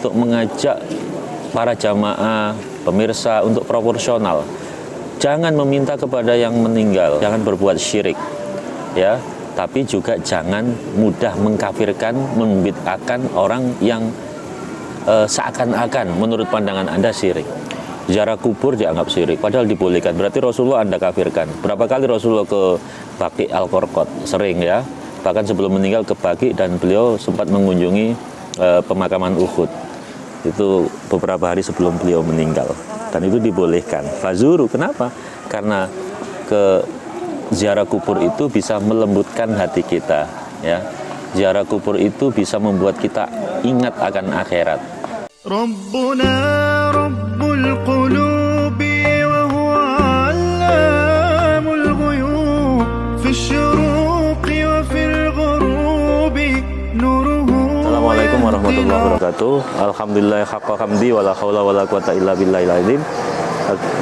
untuk mengajak para jamaah, pemirsa untuk proporsional. Jangan meminta kepada yang meninggal, jangan berbuat syirik, ya. Tapi juga jangan mudah mengkafirkan, membid'ahkan orang yang seakan-akan menurut pandangan Anda syirik. Ziarah kubur dianggap syirik, padahal dibolehkan. Berarti Rasulullah Anda kafirkan. Berapa kali Rasulullah ke Baqi Al-Qarqad? Sering, ya. Bahkan sebelum meninggal ke Baqi, dan beliau sempat mengunjungi pemakaman Uhud. Itu beberapa hari sebelum beliau meninggal. Dan itu dibolehkan. Fazuru, kenapa? Karena ke ziarah kubur itu bisa melembutkan hati kita, ya. Ziarah kubur itu bisa membuat kita ingat akan akhirat. Rabbuna Rabbul Qulubi wa huwa 'allamul ghuyub fis syuruqi wa fil ghurubi nuruhu. Assalamualaikum warahmatullahi wabarakatuh. Alhamdulillah haqqa hamdi wala haula wala quwata illa billahil azim.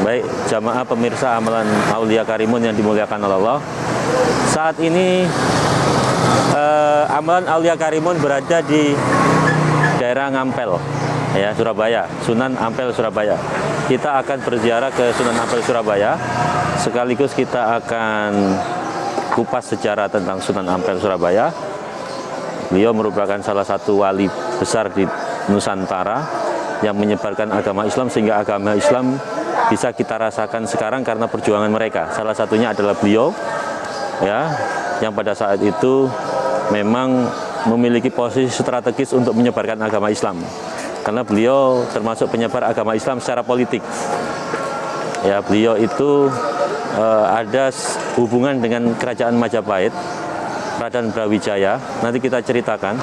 Baik, jamaah pemirsa amalan Aulia Karimun yang dimuliakan oleh Allah. Saat ini amalan Aulia Karimun berada di daerah Ngampel, ya, Surabaya, Sunan Ampel Surabaya. Kita akan berziarah ke Sunan Ampel Surabaya, sekaligus kita akan kupas sejarah tentang Sunan Ampel Surabaya. Beliau merupakan salah satu wali besar di Nusantara yang menyebarkan agama Islam, sehingga agama Islam bisa kita rasakan sekarang karena perjuangan mereka. Salah satunya adalah beliau, ya, yang pada saat itu memang memiliki posisi strategis untuk menyebarkan agama Islam, karena beliau termasuk penyebar agama Islam secara politik. Ya, beliau itu ada hubungan dengan kerajaan Majapahit, Raden Brawijaya. Nanti kita ceritakan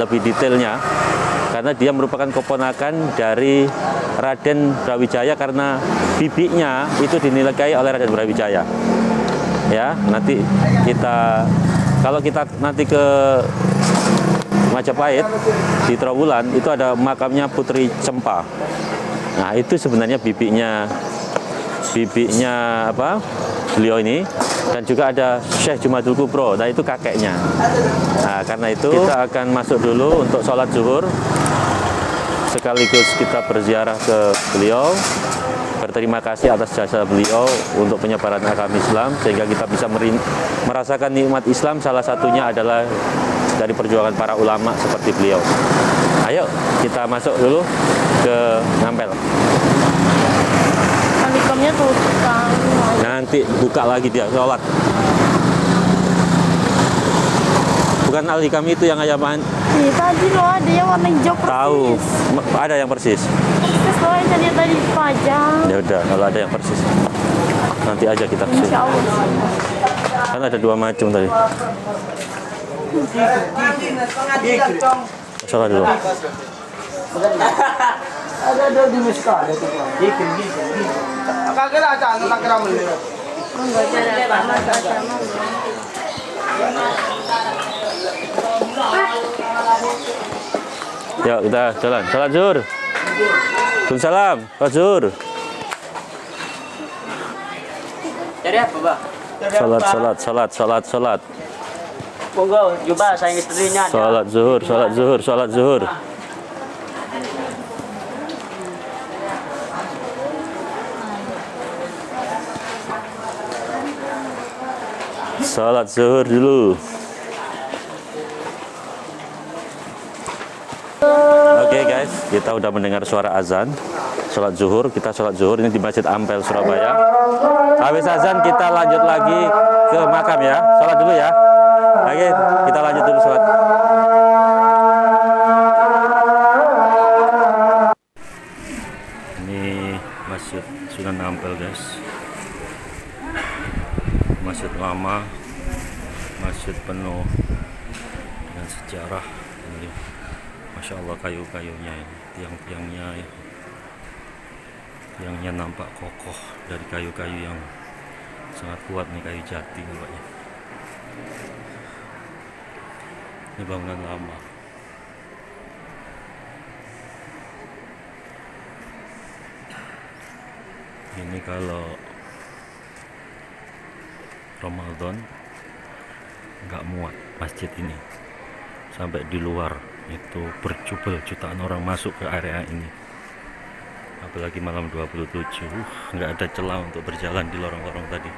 lebih detailnya, karena dia merupakan keponakan dari Raden Brawijaya, karena bibinya itu dinikahi oleh Raden Brawijaya. Ya, nanti kalau kita nanti ke Majapahit di Trowulan, itu ada makamnya Putri Cempa. Nah, itu sebenarnya bibinya beliau ini, dan juga ada Syekh Jumadil Kubro. Nah, itu kakeknya. Nah, karena itu kita akan masuk dulu untuk sholat zuhur, sekaligus kita berziarah ke beliau, berterima kasih atas jasa beliau untuk penyebaran agama Islam, sehingga kita bisa merasakan nikmat Islam. Salah satunya adalah dari perjuangan para ulama seperti beliau. Ayo kita masuk dulu ke Ngampel. Alikamnya tutup kan. Nanti buka lagi dia sholat. Bukan alikam itu yang ayaman. Tadi loh ada yang warna hijau persis. Tahu, ada yang persis. Persis loh yang tadi dipajang. Ya udah, kalau ada yang persis, nanti aja kita kesini. Insya Allah. Kan ada dua macam tadi. Salah dulu. Ada di Miska ada tuh. Gikin. Kagak ada tak kira menir. Enggak ada panas aja mau. Yuk kita jalan, salat zuhur. Waalaikumsalam, salat zuhur. Jadi apa, Pak? Salat. Monggo, coba sayang istrinya. Salat zuhur. Salat zuhur dulu. Oke guys, kita udah mendengar suara azan. Sholat zuhur, kita sholat zuhur ini di Masjid Ampel Surabaya. Habis azan kita lanjut lagi ke makam ya. Sholat dulu ya. Oke, kita lanjut dulu sholat. Ini Masjid Sunan Ampel guys. Masjid lama, masjid penuh dengan sejarah. Ini, Masya Allah, kayu-kayunya ini, tiang-tiangnya ya. Tiangnya nampak kokoh dari kayu-kayu yang sangat kuat nih, kayu jati nampaknya. Ini bangunan lama. Ini kalau Ramadan nggak muat masjid ini, sampai di luar Itu berjubel jutaan orang masuk ke area ini. Apalagi malam 27, nggak ada celah untuk berjalan di lorong-lorong tadi.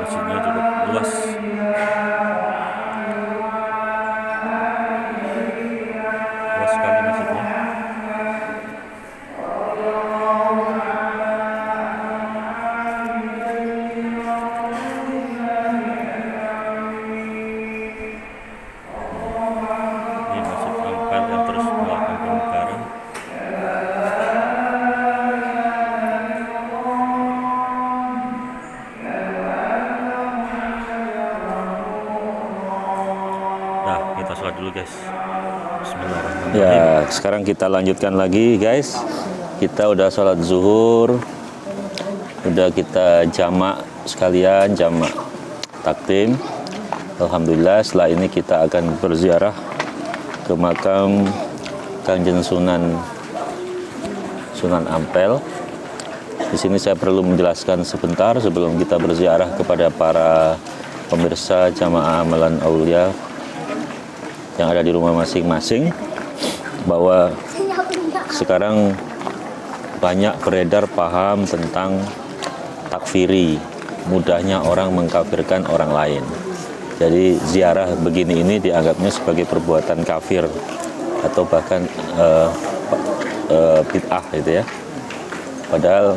Masjidnya cukup luas. Luas sekali masjidnya. Ini Masjid Ampel yang terus melakukan pemekaran. Nah, kita sholat dulu guys. Bismillahirrahmanirrahim. Ya, sekarang kita lanjutkan lagi guys. Kita udah sholat zuhur, udah kita jamak sekalian, jamak takdim. Alhamdulillah, setelah ini kita akan berziarah ke makam Kanjeng Sunan Ampel. Di sini saya perlu menjelaskan sebentar sebelum kita berziarah kepada para pemirsa jamaah amalan aulia yang ada di rumah masing-masing, bahwa sekarang banyak beredar paham tentang takfiri, mudahnya orang mengkafirkan orang lain. Jadi ziarah begini ini dianggapnya sebagai perbuatan kafir atau bahkan bid'ah gitu ya. Padahal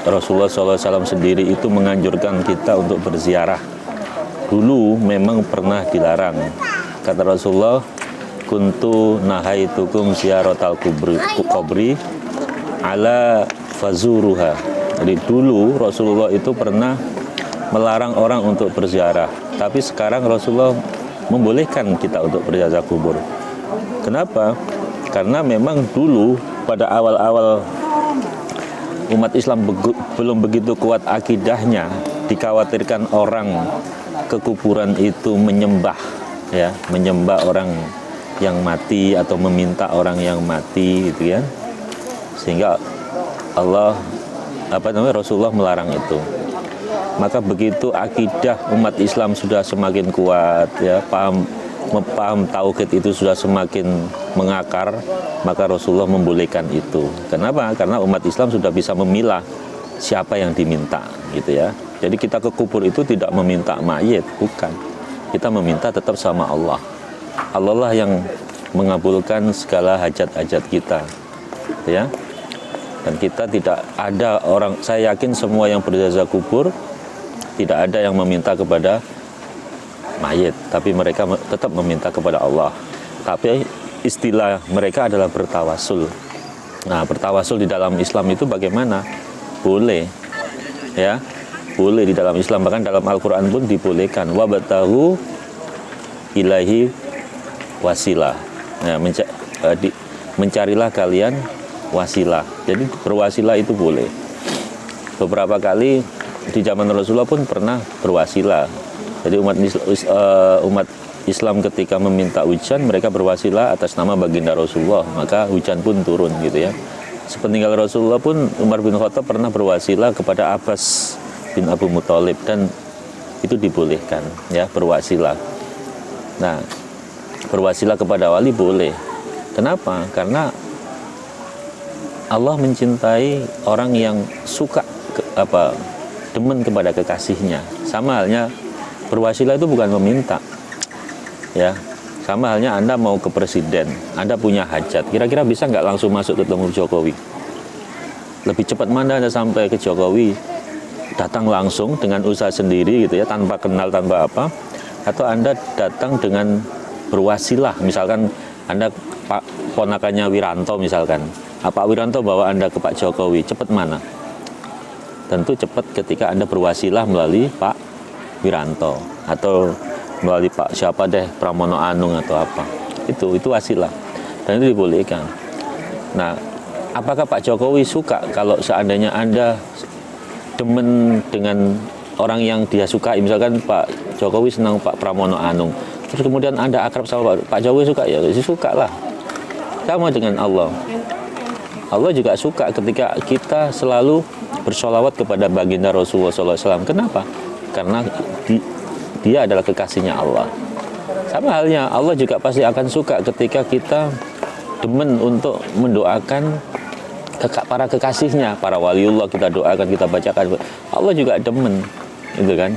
Rasulullah SAW sendiri itu menganjurkan kita untuk berziarah. Dulu memang pernah dilarang. Kata Rasulullah, kuntu nahaitukum ziyaratal kubri ala fazuruha. Jadi dulu Rasulullah itu pernah melarang orang untuk berziarah, tapi sekarang Rasulullah membolehkan kita untuk berziarah kubur. Kenapa? Karena memang dulu pada awal-awal umat Islam belum begitu kuat akidahnya, dikhawatirkan orang ke kuburan itu menyembah, ya, menyembah orang yang mati atau meminta orang yang mati, gitu kan? Sehingga Rasulullah melarang itu. Maka begitu akidah umat Islam sudah semakin kuat, ya, paham tauhid itu sudah semakin mengakar, maka Rasulullah membolehkan itu. Kenapa? Karena umat Islam sudah bisa memilah siapa yang diminta, gitu ya. Jadi kita ke kubur itu tidak meminta mayit, bukan. Kita meminta tetap sama Allah. Allah lah yang mengabulkan segala hajat-hajat kita, ya. Dan kita tidak ada orang, saya yakin semua yang berziarah kubur tidak ada yang meminta kepada mayit, tapi mereka tetap meminta kepada Allah. Tapi istilah mereka adalah bertawasul. Nah, bertawasul di dalam Islam itu bagaimana? Boleh, ya, boleh di dalam Islam. Bahkan dalam Al-Quran pun dibolehkan. Wabtahu ilaihi wasilah. Nah, mencarilah kalian wasilah. Jadi berwasilah itu boleh. Beberapa kali di zaman Rasulullah pun pernah berwasilah. Jadi umat Islam ketika meminta hujan, mereka berwasilah atas nama baginda Rasulullah, maka hujan pun turun, gitu ya. Sepeninggal Rasulullah pun Umar bin Khattab pernah berwasilah kepada Abbas bin Abu Muthalib, dan itu dibolehkan, ya, berwasilah. Nah, berwasilah kepada wali boleh. Kenapa? Karena Allah mencintai orang yang suka demen kepada kekasihnya. Sama halnya berwasilah itu bukan meminta, ya. Sama halnya Anda mau ke presiden, Anda punya hajat, kira-kira bisa nggak langsung masuk ketemu Jokowi? Lebih cepat mana Anda sampai ke Jokowi? Datang langsung dengan usaha sendiri, gitu ya, tanpa kenal, tanpa apa? Atau Anda datang dengan berwasilah, misalkan Anda ponakannya Wiranto misalkan, Pak Wiranto bawa Anda ke Pak Jokowi, cepat mana? Tentu cepat ketika Anda berwasilah melalui Pak Wiranto atau melalui Pak siapa deh, Pramono Anung atau apa. Itu wasilah, dan itu dibolehkan. Nah, apakah Pak Jokowi suka kalau seandainya Anda demen dengan orang yang dia sukai? Misalkan Pak Pak Jokowi, senang Pak Pramono Anung. Terus kemudian Anda akrab sama Pak Jokowi, suka ya suka lah. Sama dengan Allah. Allah juga suka ketika kita selalu bersolawat kepada baginda Rasulullah SAW. Kenapa? Karena dia adalah kekasihnya Allah. Sama halnya Allah juga pasti akan suka ketika kita demen untuk mendoakan para kekasihnya, para waliullah, kita doakan, kita bacakan. Allah juga demen, gitu kan.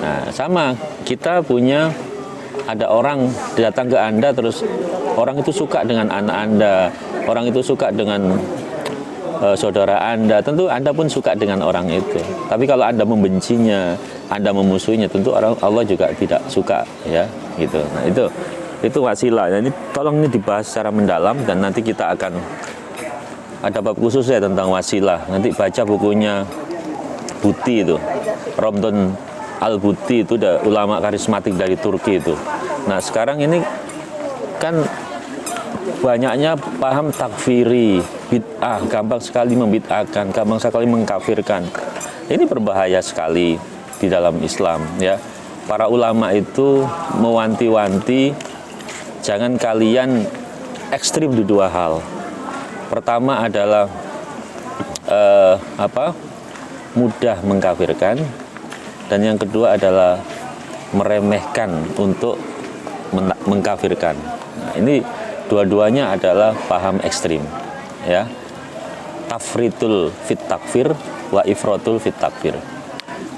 Nah, sama kita punya, ada orang datang ke Anda, terus orang itu suka dengan anak Anda, orang itu suka dengan saudara Anda, tentu Anda pun suka dengan orang itu. Tapi kalau Anda membencinya, Anda memusuhinya, tentu Allah juga tidak suka, ya, gitu. Nah, itu wasilah. Nah, ini tolong ini dibahas secara mendalam, dan nanti kita akan ada bab khusus ya tentang wasilah. Nanti baca bukunya Buti itu, Romdon Al-Buti, itu udah ulama karismatik dari Turki itu. Nah, sekarang ini kan banyaknya paham takfiri, bid'ah, gampang sekali membid'ahkan, gampang sekali mengkafirkan. Ini berbahaya sekali di dalam Islam, ya. Para ulama itu mewanti-wanti jangan kalian ekstrim di dua hal. Pertama adalah mudah mengkafirkan, dan yang kedua adalah meremehkan untuk mengkafirkan. Nah, ini dua-duanya adalah paham ekstrim, ya. Tafritul fit takfir wa ifratul fit takfir.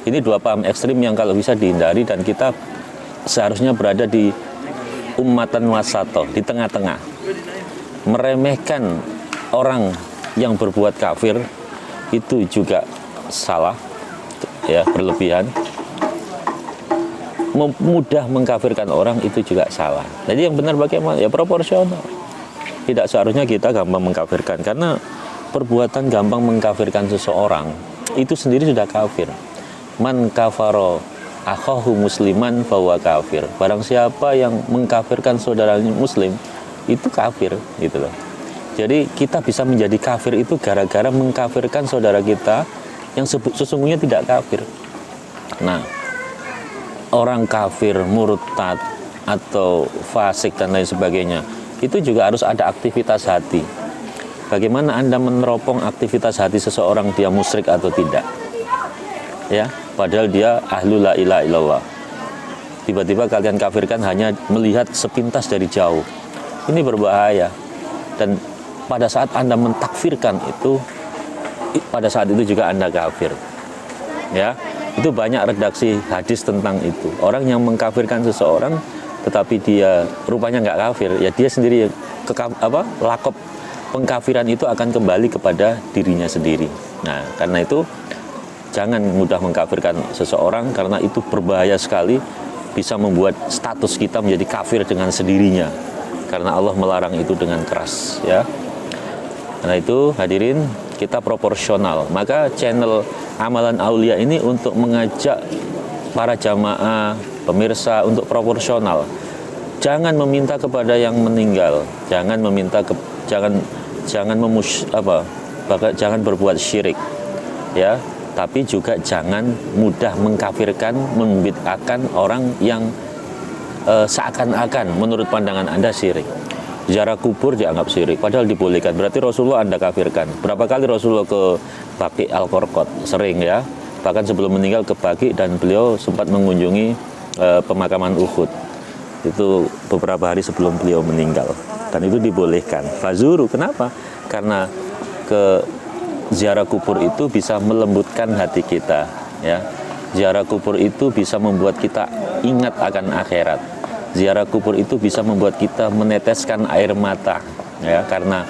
Ini dua paham ekstrim yang kalau bisa dihindari, dan kita seharusnya berada di ummatan wasato, di tengah-tengah. Meremehkan orang yang berbuat kafir itu juga salah, ya, berlebihan. Mudah mengkafirkan orang itu juga salah. Jadi yang benar bagaimana? Ya proporsional. Tidak seharusnya kita gampang mengkafirkan, karena perbuatan gampang mengkafirkan seseorang itu sendiri sudah kafir. Man kafaro akhahu musliman fahuwa kafir. Barang siapa yang mengkafirkan saudaranya muslim itu kafir, gitu loh. Jadi kita bisa menjadi kafir itu gara-gara mengkafirkan saudara kita yang sesungguhnya tidak kafir. Nah, orang kafir, murtad, atau fasik dan lain sebagainya, itu juga harus ada aktivitas hati. Bagaimana Anda meneropong aktivitas hati seseorang, dia musyrik atau tidak, ya, padahal dia ahlul la ilaha illallah. Tiba-tiba kalian kafirkan hanya melihat sepintas dari jauh. Ini berbahaya. Dan pada saat Anda mentakfirkan itu, pada saat itu juga Anda kafir, ya. Itu banyak redaksi hadis tentang itu. Orang yang mengkafirkan seseorang tetapi dia rupanya nggak kafir, ya dia sendiri lakop pengkafiran itu akan kembali kepada dirinya sendiri. Nah, karena itu jangan mudah mengkafirkan seseorang, karena itu berbahaya sekali, bisa membuat status kita menjadi kafir dengan sendirinya, karena Allah melarang itu dengan keras, ya. Karena itu hadirin, kita proporsional. Maka channel Amalan Aulia ini untuk mengajak para jamaah, pemirsa untuk proporsional. Jangan meminta kepada yang meninggal, jangan meminta jangan berbuat syirik, ya. Tapi juga jangan mudah mengkafirkan, membid'ahkan orang yang seakan-akan menurut pandangan Anda syirik. Ziarah kubur dianggap syirik, padahal dibolehkan. Berarti Rasulullah Anda kafirkan. Berapa kali Rasulullah ke Baqi Al-Qarqad? Sering, ya. Bahkan sebelum meninggal ke Baqi, dan beliau sempat mengunjungi pemakaman Uhud. Itu beberapa hari sebelum beliau meninggal. Dan itu dibolehkan. Fazuru, kenapa? Karena ke ziarah kubur itu bisa melembutkan hati kita, ya. Ziarah kubur itu bisa membuat kita ingat akan akhirat. Ziarah kubur itu bisa membuat kita meneteskan air mata, ya, karena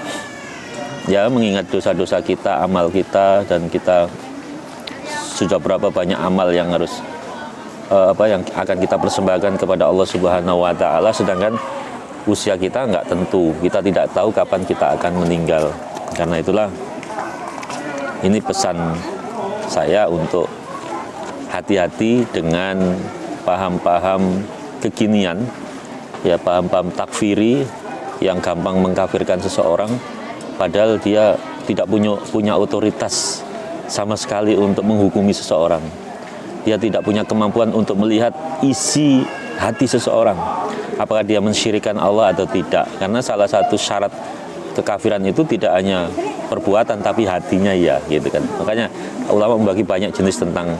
ya mengingat dosa-dosa kita, amal kita, dan kita sudah berapa banyak amal yang harus yang akan kita persembahkan kepada Allah Subhanahu wa taala, sedangkan usia kita nggak tentu, kita tidak tahu kapan kita akan meninggal. Karena itulah ini pesan saya untuk hati-hati dengan paham-paham kekinian, ya, paham-paham takfiri yang gampang mengkafirkan seseorang padahal dia tidak punya otoritas sama sekali untuk menghukumi seseorang. dia tidak punya kemampuan untuk melihat isi hati seseorang, apakah dia mensyirikkan Allah atau tidak. Karena salah satu syarat kekafiran itu tidak hanya perbuatan tapi hatinya ya, gitu kan. Makanya ulama membagi banyak jenis tentang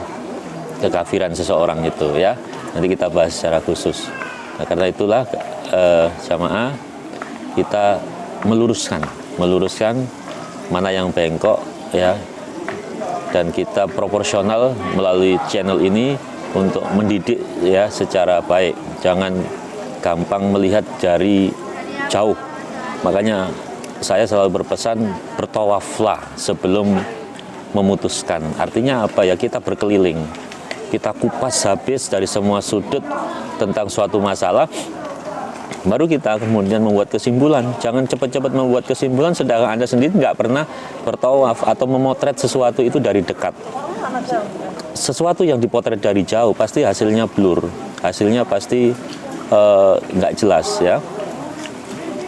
kekafiran seseorang itu ya. Nanti kita bahas secara khusus. Nah, karena itulah jamaah kita meluruskan mana yang bengkok ya, dan kita proporsional melalui channel ini untuk mendidik ya secara baik. Jangan gampang melihat dari jauh. Makanya saya selalu berpesan, bertawaflah sebelum memutuskan. Artinya apa ya? Kita berkeliling, kita kupas habis dari semua sudut tentang suatu masalah, baru kita kemudian membuat kesimpulan. Jangan cepat-cepat membuat kesimpulan sedangkan Anda sendiri nggak pernah bertawaf atau memotret sesuatu itu dari dekat. Sesuatu yang dipotret dari jauh pasti hasilnya blur, hasilnya pasti nggak jelas ya.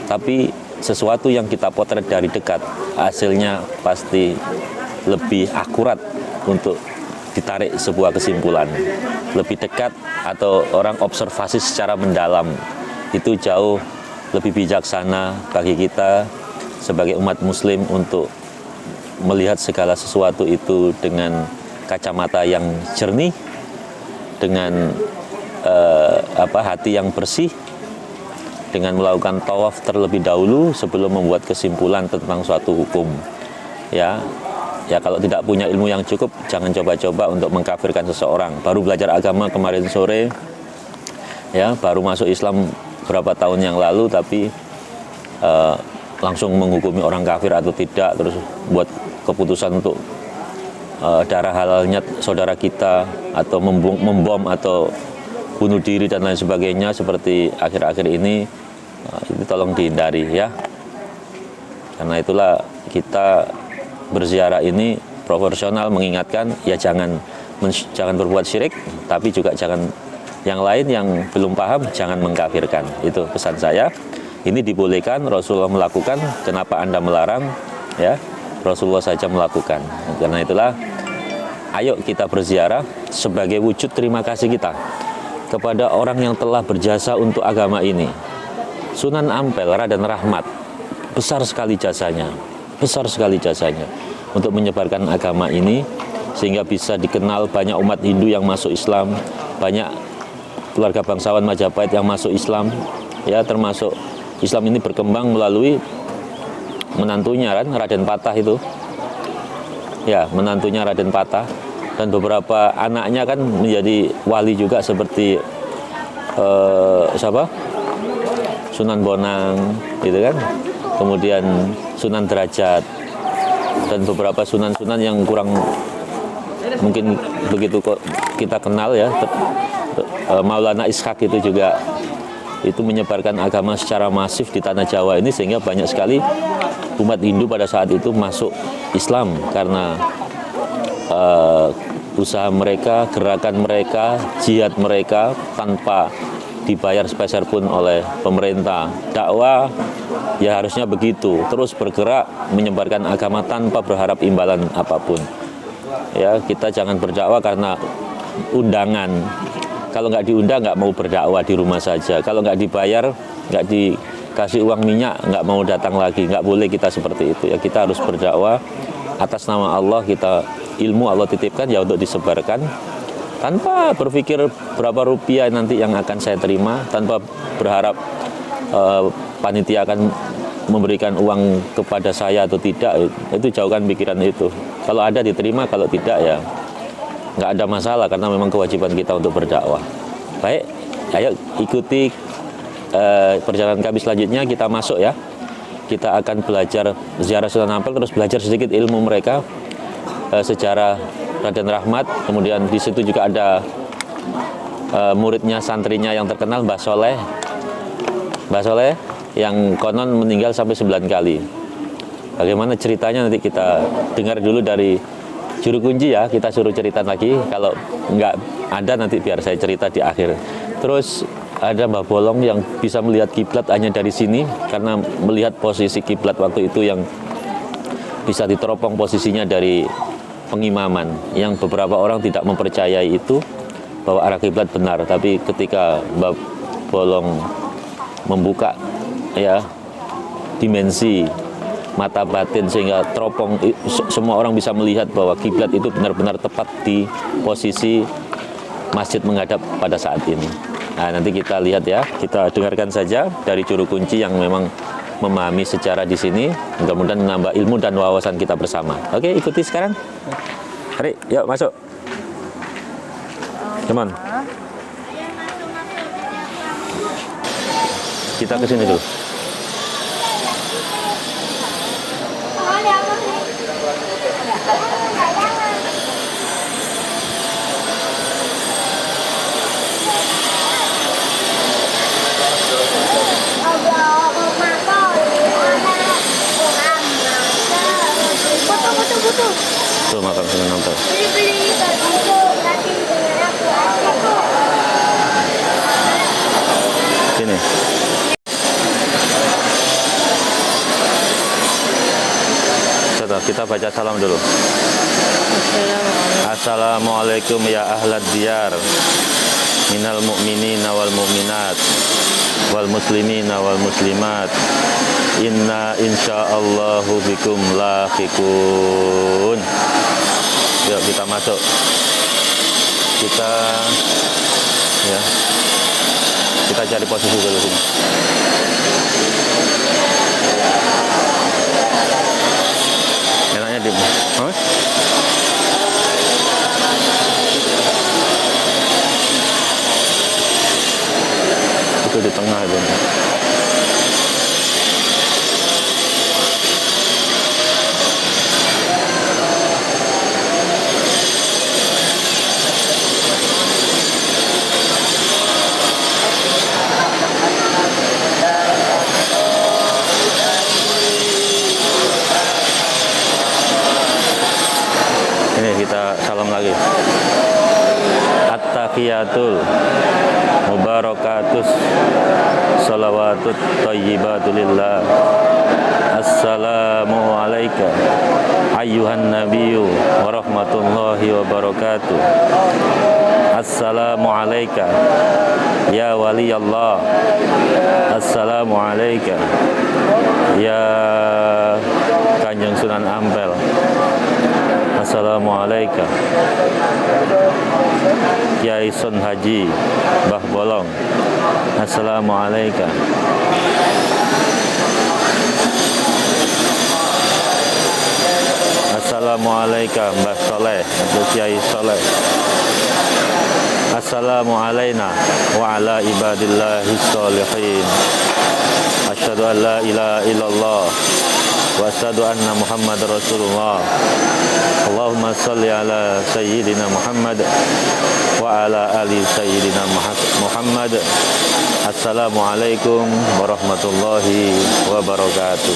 Tapi sesuatu yang kita potret dari dekat hasilnya pasti lebih akurat untuk ditarik sebuah kesimpulan. Lebih dekat atau orang observasi secara mendalam itu jauh lebih bijaksana bagi kita sebagai umat muslim untuk melihat segala sesuatu itu dengan kacamata yang jernih, dengan hati yang bersih, dengan melakukan tawaf terlebih dahulu sebelum membuat kesimpulan tentang suatu hukum. Ya kalau tidak punya ilmu yang cukup, jangan coba-coba untuk mengkafirkan seseorang. Baru belajar agama kemarin sore, ya baru masuk Islam berapa tahun yang lalu, tapi langsung menghukumi orang kafir atau tidak, terus buat keputusan untuk darah halalnya saudara kita, atau membom atau bunuh diri dan lain sebagainya seperti akhir-akhir ini. Itu tolong dihindari ya. Karena itulah kita berziarah ini proporsional mengingatkan ya, jangan berbuat syirik, tapi juga jangan yang lain yang belum paham jangan mengkafirkan. Itu pesan saya. Ini dibolehkan, Rasulullah melakukan, kenapa Anda melarang? Ya, Rasulullah saja melakukan. Karena itulah ayo kita berziarah sebagai wujud terima kasih kita kepada orang yang telah berjasa untuk agama ini. Sunan Ampel, Raden Rahmat, besar sekali jasanya untuk menyebarkan agama ini sehingga bisa dikenal banyak umat Hindu yang masuk Islam, banyak keluarga bangsawan Majapahit yang masuk Islam, ya, termasuk Islam ini berkembang melalui menantunya kan, Raden Patah itu, ya, menantunya Raden Patah, dan beberapa anaknya kan menjadi wali juga seperti Sunan Bonang, gitu kan, kemudian Sunan Derajat, dan beberapa sunan-sunan yang kurang mungkin begitu kok kita kenal ya. Maulana Ishak itu juga itu menyebarkan agama secara masif di tanah Jawa ini, sehingga banyak sekali umat Hindu pada saat itu masuk Islam karena usaha mereka, gerakan mereka, jihad mereka tanpa dibayar sepeser pun oleh pemerintah. Dakwah ya harusnya begitu, terus bergerak menyebarkan agama tanpa berharap imbalan apapun. Ya, kita jangan berdakwah karena undangan. Kalau nggak diundang nggak mau berdakwah, di rumah saja. Kalau nggak dibayar, nggak dikasih uang minyak, nggak mau datang lagi. Nggak boleh kita seperti itu ya. Kita harus berdakwah atas nama Allah, kita ilmu Allah titipkan ya untuk disebarkan, tanpa berpikir berapa rupiah nanti yang akan saya terima, tanpa berharap panitia akan memberikan uang kepada saya atau tidak. Itu jauhkan pikiran itu. Kalau ada diterima, kalau tidak ya nggak ada masalah, karena memang kewajiban kita untuk berdakwah. Baik, ayo ikuti perjalanan kami selanjutnya. Kita masuk ya, kita akan belajar ziarah Sunan Ampel, terus belajar sedikit ilmu mereka, sejarah Raden Rahmat. Kemudian di situ juga ada muridnya, santrinya yang terkenal, Mbah Soleh yang konon meninggal sampai 9 kali. Bagaimana ceritanya nanti kita dengar dulu dari juru kunci ya, kita suruh cerita lagi. Kalau nggak ada nanti biar saya cerita di akhir. Terus ada Mbah Bolong yang bisa melihat kiblat hanya dari sini, karena melihat posisi kiblat waktu itu yang bisa diteropong posisinya dari pengimaman yang beberapa orang tidak mempercayai itu bahwa arah kiblat benar, tapi ketika Mbak Bolong membuka ya dimensi mata batin sehingga teropong semua orang bisa melihat bahwa kiblat itu benar-benar tepat di posisi masjid menghadap pada saat ini. Nah, nanti kita lihat ya, kita dengarkan saja dari juru kunci yang memang memahami sejarah di sini, mudah-mudahan menambah ilmu dan wawasan kita bersama. Oke, ikuti sekarang. Mari, yuk masuk. Come on. Kita ke sini dulu. Tuh makan senang nonton. Sini. Coba kita baca salam dulu. Assalamualaikum ya ahlad diyar minal mu'minina wal mu'minat wal muslimina wal muslimat. Inna insyaallahu bikum lahiqun. Yuk kita masuk. Kita ya. Kita cari posisi dulu sini. Enaknya di itu di tengah itu. Ini kita salam lagi. At-tahiyatul mubarakatus salawatut thayyibatulillah. Assalamu alayka ayyuhan nabiyyu wa rahmatullahi wa barakatuh. Assalamu alayka ya waliyallah. Assalamu alayka ya Kanjeng Sunan Ampel. Assalamualaikum Kiai Sun Haji Mbah Bolong. Assalamualaikum Assalamualaikum Mbah Soleh atau Kiai Soleh. Assalamu alaina wa ala ibadillahis sholihin. Asyhadu an la ilaha illallah wa asyhadu anna Muhammadar Rasulullah. Allahumma salli ala sayyidina Muhammad wa ala ali sayyidina Muhammad. Assalamualaikum warahmatullahi wabarakatuh.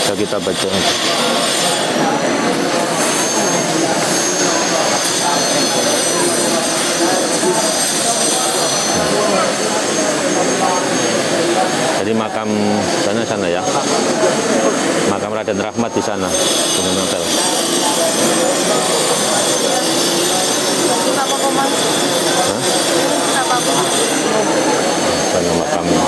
Kita baca. Jadi makam sana ya. Makam Raden Rahmat di sana. Dengan hotel. Sana makamnya.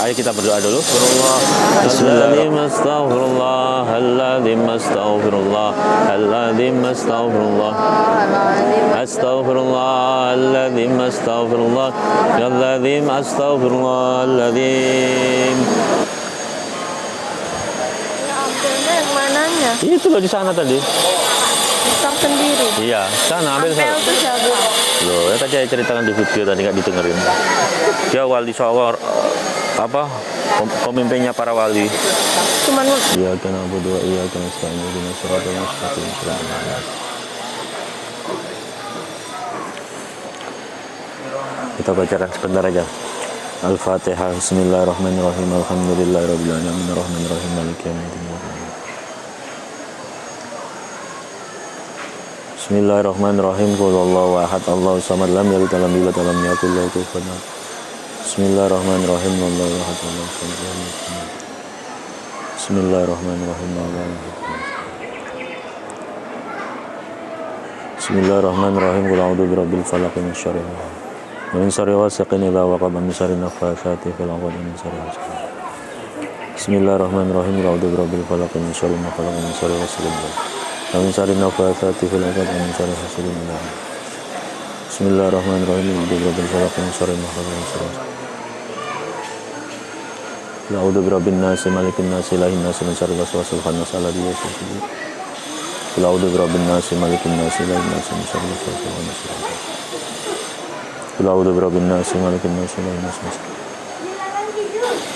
Ayo kita berdoa dulu. Bismillahirrahmanirrahim. Astaghfirullahalladzim astaghfirullahalladzim astaghfirullah. Astaghfirullahalladzim astaghfirullahalladzim astaghfirullahalladzim. Ya ambilnya yang mananya? Itu loh di sana tadi. Besar sendiri. Iya, sana ambil sana. Ampel tuh jago. Loh, ya tadi saya ceritakan di video tadi nggak didengerin. Dia wali sawar apa pemimpinnya para wali. Cuman Iya kan Abu Dua, iya kan Nasta'in, ihdinas siratal mustaqim. Kita bacakan sebentar aja. Al-Fatihah. Bismillahirrahmanirrahim. Alhamdulillahirabbil alamin arrahmanirrahim maliki yaumiddin. Bismillahirrahmanirrahim. Qul huwallahu ahad, Allahu samad, lam yalid walam yulad walam yakul lahu kufuwan ahad. Bismillahirrahmanirrahim. Wallahu a'lam bishawab. Bismillahirrahmanirrahim. Bismillahirrahmanirrahim. Qul a'udzu birabbil falaq min syarri wa min syarri ghasiqin idza waqab min syarri naffatsati fil 'uqad min syarri hasidin. Bismillahirrahmanirrahim. Qul a'udzu birabbil falaq min syarri ma khalaq min syarri ghasiqin wa min syarri naffatsati fil 'uqad min syarri hasidin. Bismillahirrahmanirrahim. Qul a'udzu birabbil falaq min syarri ma khalaq min syarri hasidin. Qul a'udzu birabbin nas malikin nas ilahin nas min syarri waswasil khannas alladzi yuwaswisu fi Qul a'udzu birabbin nas malikin nas ilahin nas min syarri waswasil khannas. Qul a'udzu birabbin nas malikin nas ilahin nas.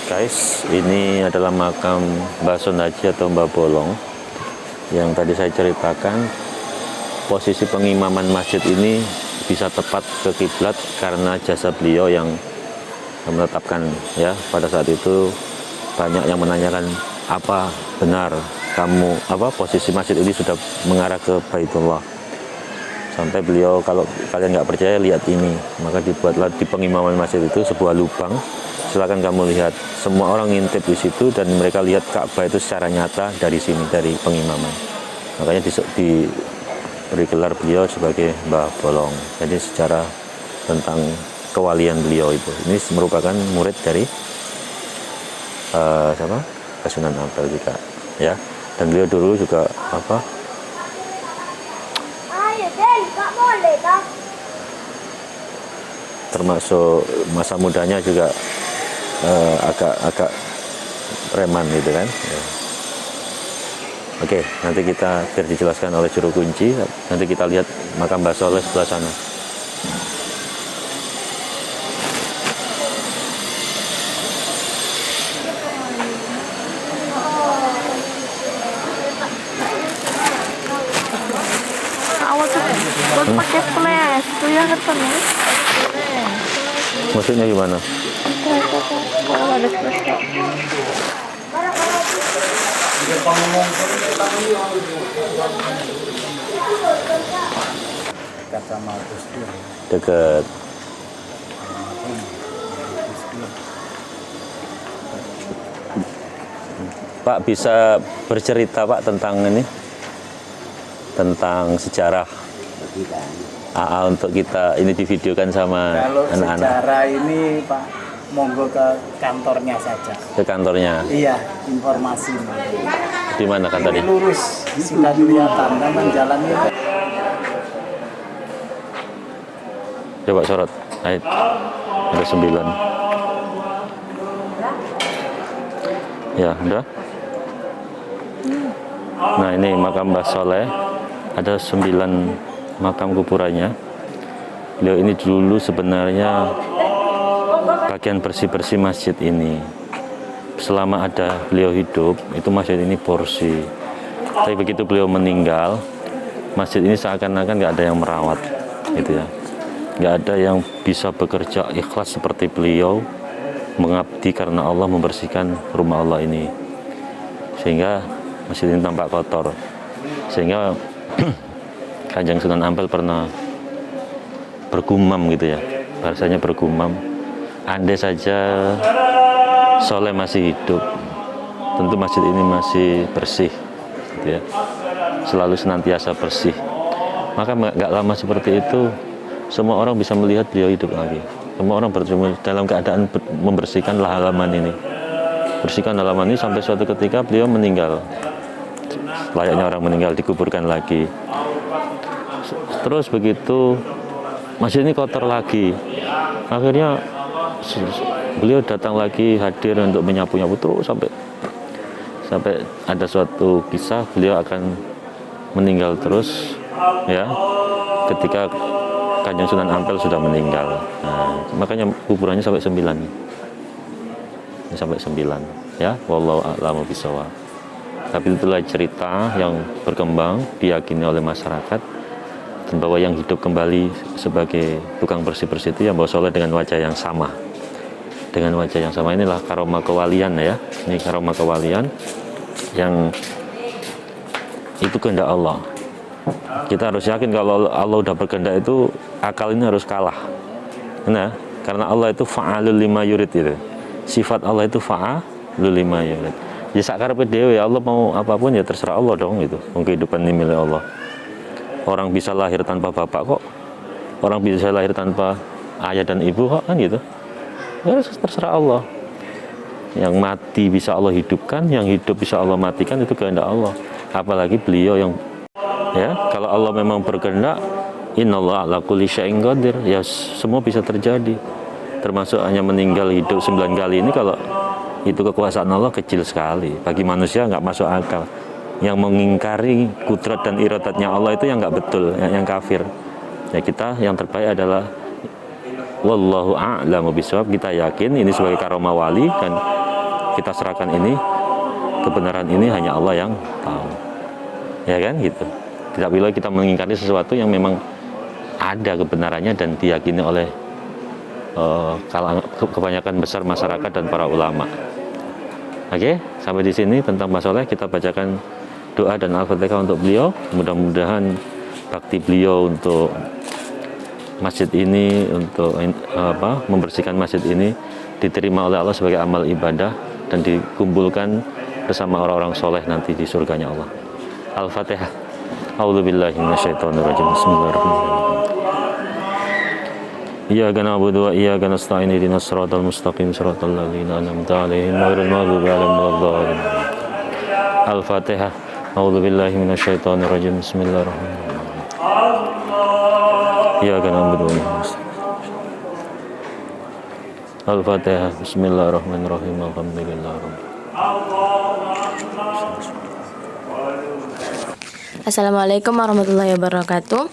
Guys, ini adalah makam Mbah Sondaji atau Mbah Bolong yang tadi saya ceritakan. Posisi pengimaman masjid ini bisa tepat ke kiblat karena jasa beliau yang menetapkan, ya. Pada saat itu banyak yang menanyakan apa benar kamu posisi masjid ini sudah mengarah ke Baitullah. Sampai beliau, kalau kalian nggak percaya lihat ini, maka dibuatlah di pengimaman masjid itu sebuah lubang. Silakan kamu lihat, semua orang ngintip di situ dan mereka lihat Ka'bah itu secara nyata dari sini, dari pengimaman. Makanya diberi gelar beliau sebagai Mbah Bolong. Jadi secara tentang kewalian beliau itu, ini merupakan murid dari siapa? Sunan Ampel juga, ya. Dan beliau dulu juga termasuk masa mudanya juga agak preman gitu kan, ya. Oke, nanti kita biar dijelaskan oleh juru kunci. Nanti kita lihat makam Mbah Soleh sebelah sana. Awal tuh pakai flash, tuh ya ketemu. Maksudnya gimana? Kalau ada flash. Dekat. Pak, bisa bercerita Pak tentang ini, tentang sejarah AA untuk kita ini divideokan sama kalau anak-anak. sejarah ini Pak, monggo ke kantornya saja. Ke kantornya. Iya, informasi. Di mana kantornya? Ini lurus, sudah kelihatan memang jalannya. Coba sorot. Ayat. Ada 9. Ya, udah. Nah, ini makam Mbah Soleh. Ada 9 makam kuburannya. Beliau ini dulu sebenarnya bagian bersih-bersih masjid ini. Selama ada beliau hidup, itu masjid ini bersih. Tapi begitu beliau meninggal, masjid ini seakan-akan nggak ada yang merawat, gitu ya. Nggak ada yang bisa bekerja ikhlas seperti beliau, mengabdi karena Allah, membersihkan rumah Allah ini. Sehingga masjid ini tampak kotor. Sehingga Kanjeng Sunan Ampel pernah bergumam gitu ya, bahasanya bergumam, andai saja Soleh masih hidup, tentu masjid ini masih bersih gitu ya, selalu senantiasa bersih. Maka nggak lama seperti itu, semua orang bisa melihat beliau hidup lagi. Semua orang berjumpa dalam keadaan membersihkan halaman ini, bersihkan halaman ini sampai suatu ketika beliau meninggal. Layaknya orang meninggal, dikuburkan lagi. Terus begitu masjid ini kotor lagi, akhirnya beliau datang lagi, hadir untuk menyapu-nyapu terus sampai ada suatu kisah beliau akan meninggal terus, ya, ketika Kanjeng Sunan Ampel sudah meninggal. Nah, makanya kuburannya sampai 9. Sampai 9, ya. Wallahu a'lamu bishawab. Tapi itulah cerita yang berkembang, diyakini oleh masyarakat, dan bahwa yang hidup kembali sebagai tukang bersih-bersih itu yang Mbah Soleh dengan wajah yang sama. Dengan wajah yang sama, inilah karomah kewalian ya. Ini karomah kewalian yang itu kehendak Allah. Kita harus yakin kalau Allah udah berkehendak itu, akal ini harus kalah. Nah, Karena Allah itu fa'alul lima yurid itu. Sifat Allah itu fa'alul lima yurid. Ya sakarepe dhewe, Allah mau apapun ya terserah Allah dong itu. Kehidupan ini milik Allah. Orang bisa lahir tanpa bapak kok. Orang bisa lahir tanpa ayah dan ibu kok, kan gitu. Ya terserah Allah. Yang mati bisa Allah hidupkan, yang hidup bisa Allah matikan, itu kehendak Allah. Apalagi beliau yang, ya, kalau Allah memang berkehendak, innallaha ala kulli syai'in qadir, ya semua bisa terjadi. Termasuk hanya meninggal hidup 9 kali ini, kalau itu kekuasaan Allah kecil sekali. Bagi manusia nggak masuk akal. Yang mengingkari kudrat dan iradatnya Allah itu yang nggak betul, yang kafir. Ya kita yang terbaik adalah wallahu a'lamu bishawab. Kita yakin ini sebagai karomah wali, dan kita serahkan ini, kebenaran ini hanya Allah yang tahu. Ya kan gitu. Tidak boleh kita mengingkari sesuatu yang memang ada kebenarannya dan diyakini oleh kebanyakan besar masyarakat dan para ulama. Oke, sampai di sini tentang Mbah Soleh. Kita bacakan doa dan Al-Fatihah untuk beliau. Mudah-mudahan bakti beliau untuk masjid ini, untuk membersihkan masjid ini, diterima oleh Allah sebagai amal ibadah dan dikumpulkan bersama orang-orang soleh nanti di surganya Allah. Al-Fatihah. A'udzubillahi minasyaitonirrajim. Bismillahirrahmanirrahim. Iyyaka na'budu wa iyyaka nasta'in ihdinas siratal mustaqim siratal ladzina an'amta 'alaihim ghairil maghdubi 'alaihim waladdallin. Al-Fatihah. A'udzubillahi minasyaitonirrajim. Bismillahirrahmanirrahim. Iyyaka na'budu wa iyyaka nasta'in. Al-Fatihah. Bismillahirrahmanirrahim. Alhamdulillah. Assalamualaikum warahmatullahi wabarakatuh.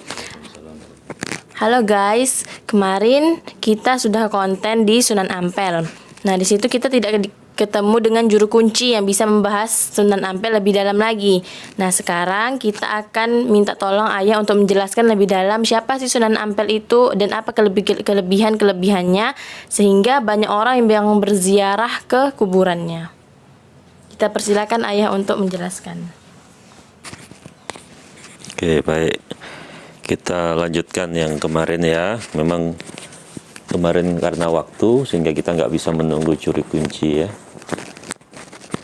Halo guys, kemarin kita sudah konten di Sunan Ampel. Nah, di situ kita tidak ketemu dengan juru kunci yang bisa membahas Sunan Ampel lebih dalam lagi. Nah, sekarang kita akan minta tolong Ayah untuk menjelaskan lebih dalam siapa sih Sunan Ampel itu dan apa kelebihan-kelebihannya sehingga banyak orang yang berziarah ke kuburannya. Kita persilakan Ayah untuk menjelaskan. Oke, baik. Kita lanjutkan yang kemarin ya. Memang kemarin karena waktu sehingga kita nggak bisa menunggu juru kunci ya.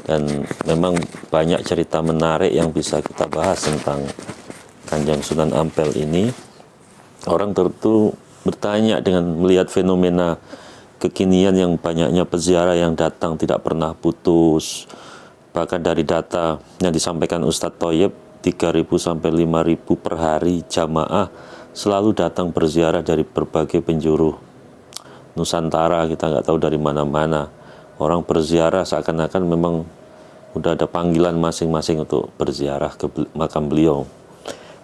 Dan memang banyak cerita menarik yang bisa kita bahas tentang Kanjeng Sunan Ampel ini. Orang tentu bertanya dengan melihat fenomena kekinian yang banyaknya peziarah yang datang tidak pernah putus. Bahkan dari data yang disampaikan Ustadz Thoyib, 3.000 sampai 5.000 per hari jamaah selalu datang berziarah dari berbagai penjuru Nusantara. Kita nggak tahu dari mana-mana. Orang berziarah seakan-akan memang udah ada panggilan masing-masing untuk berziarah ke makam beliau.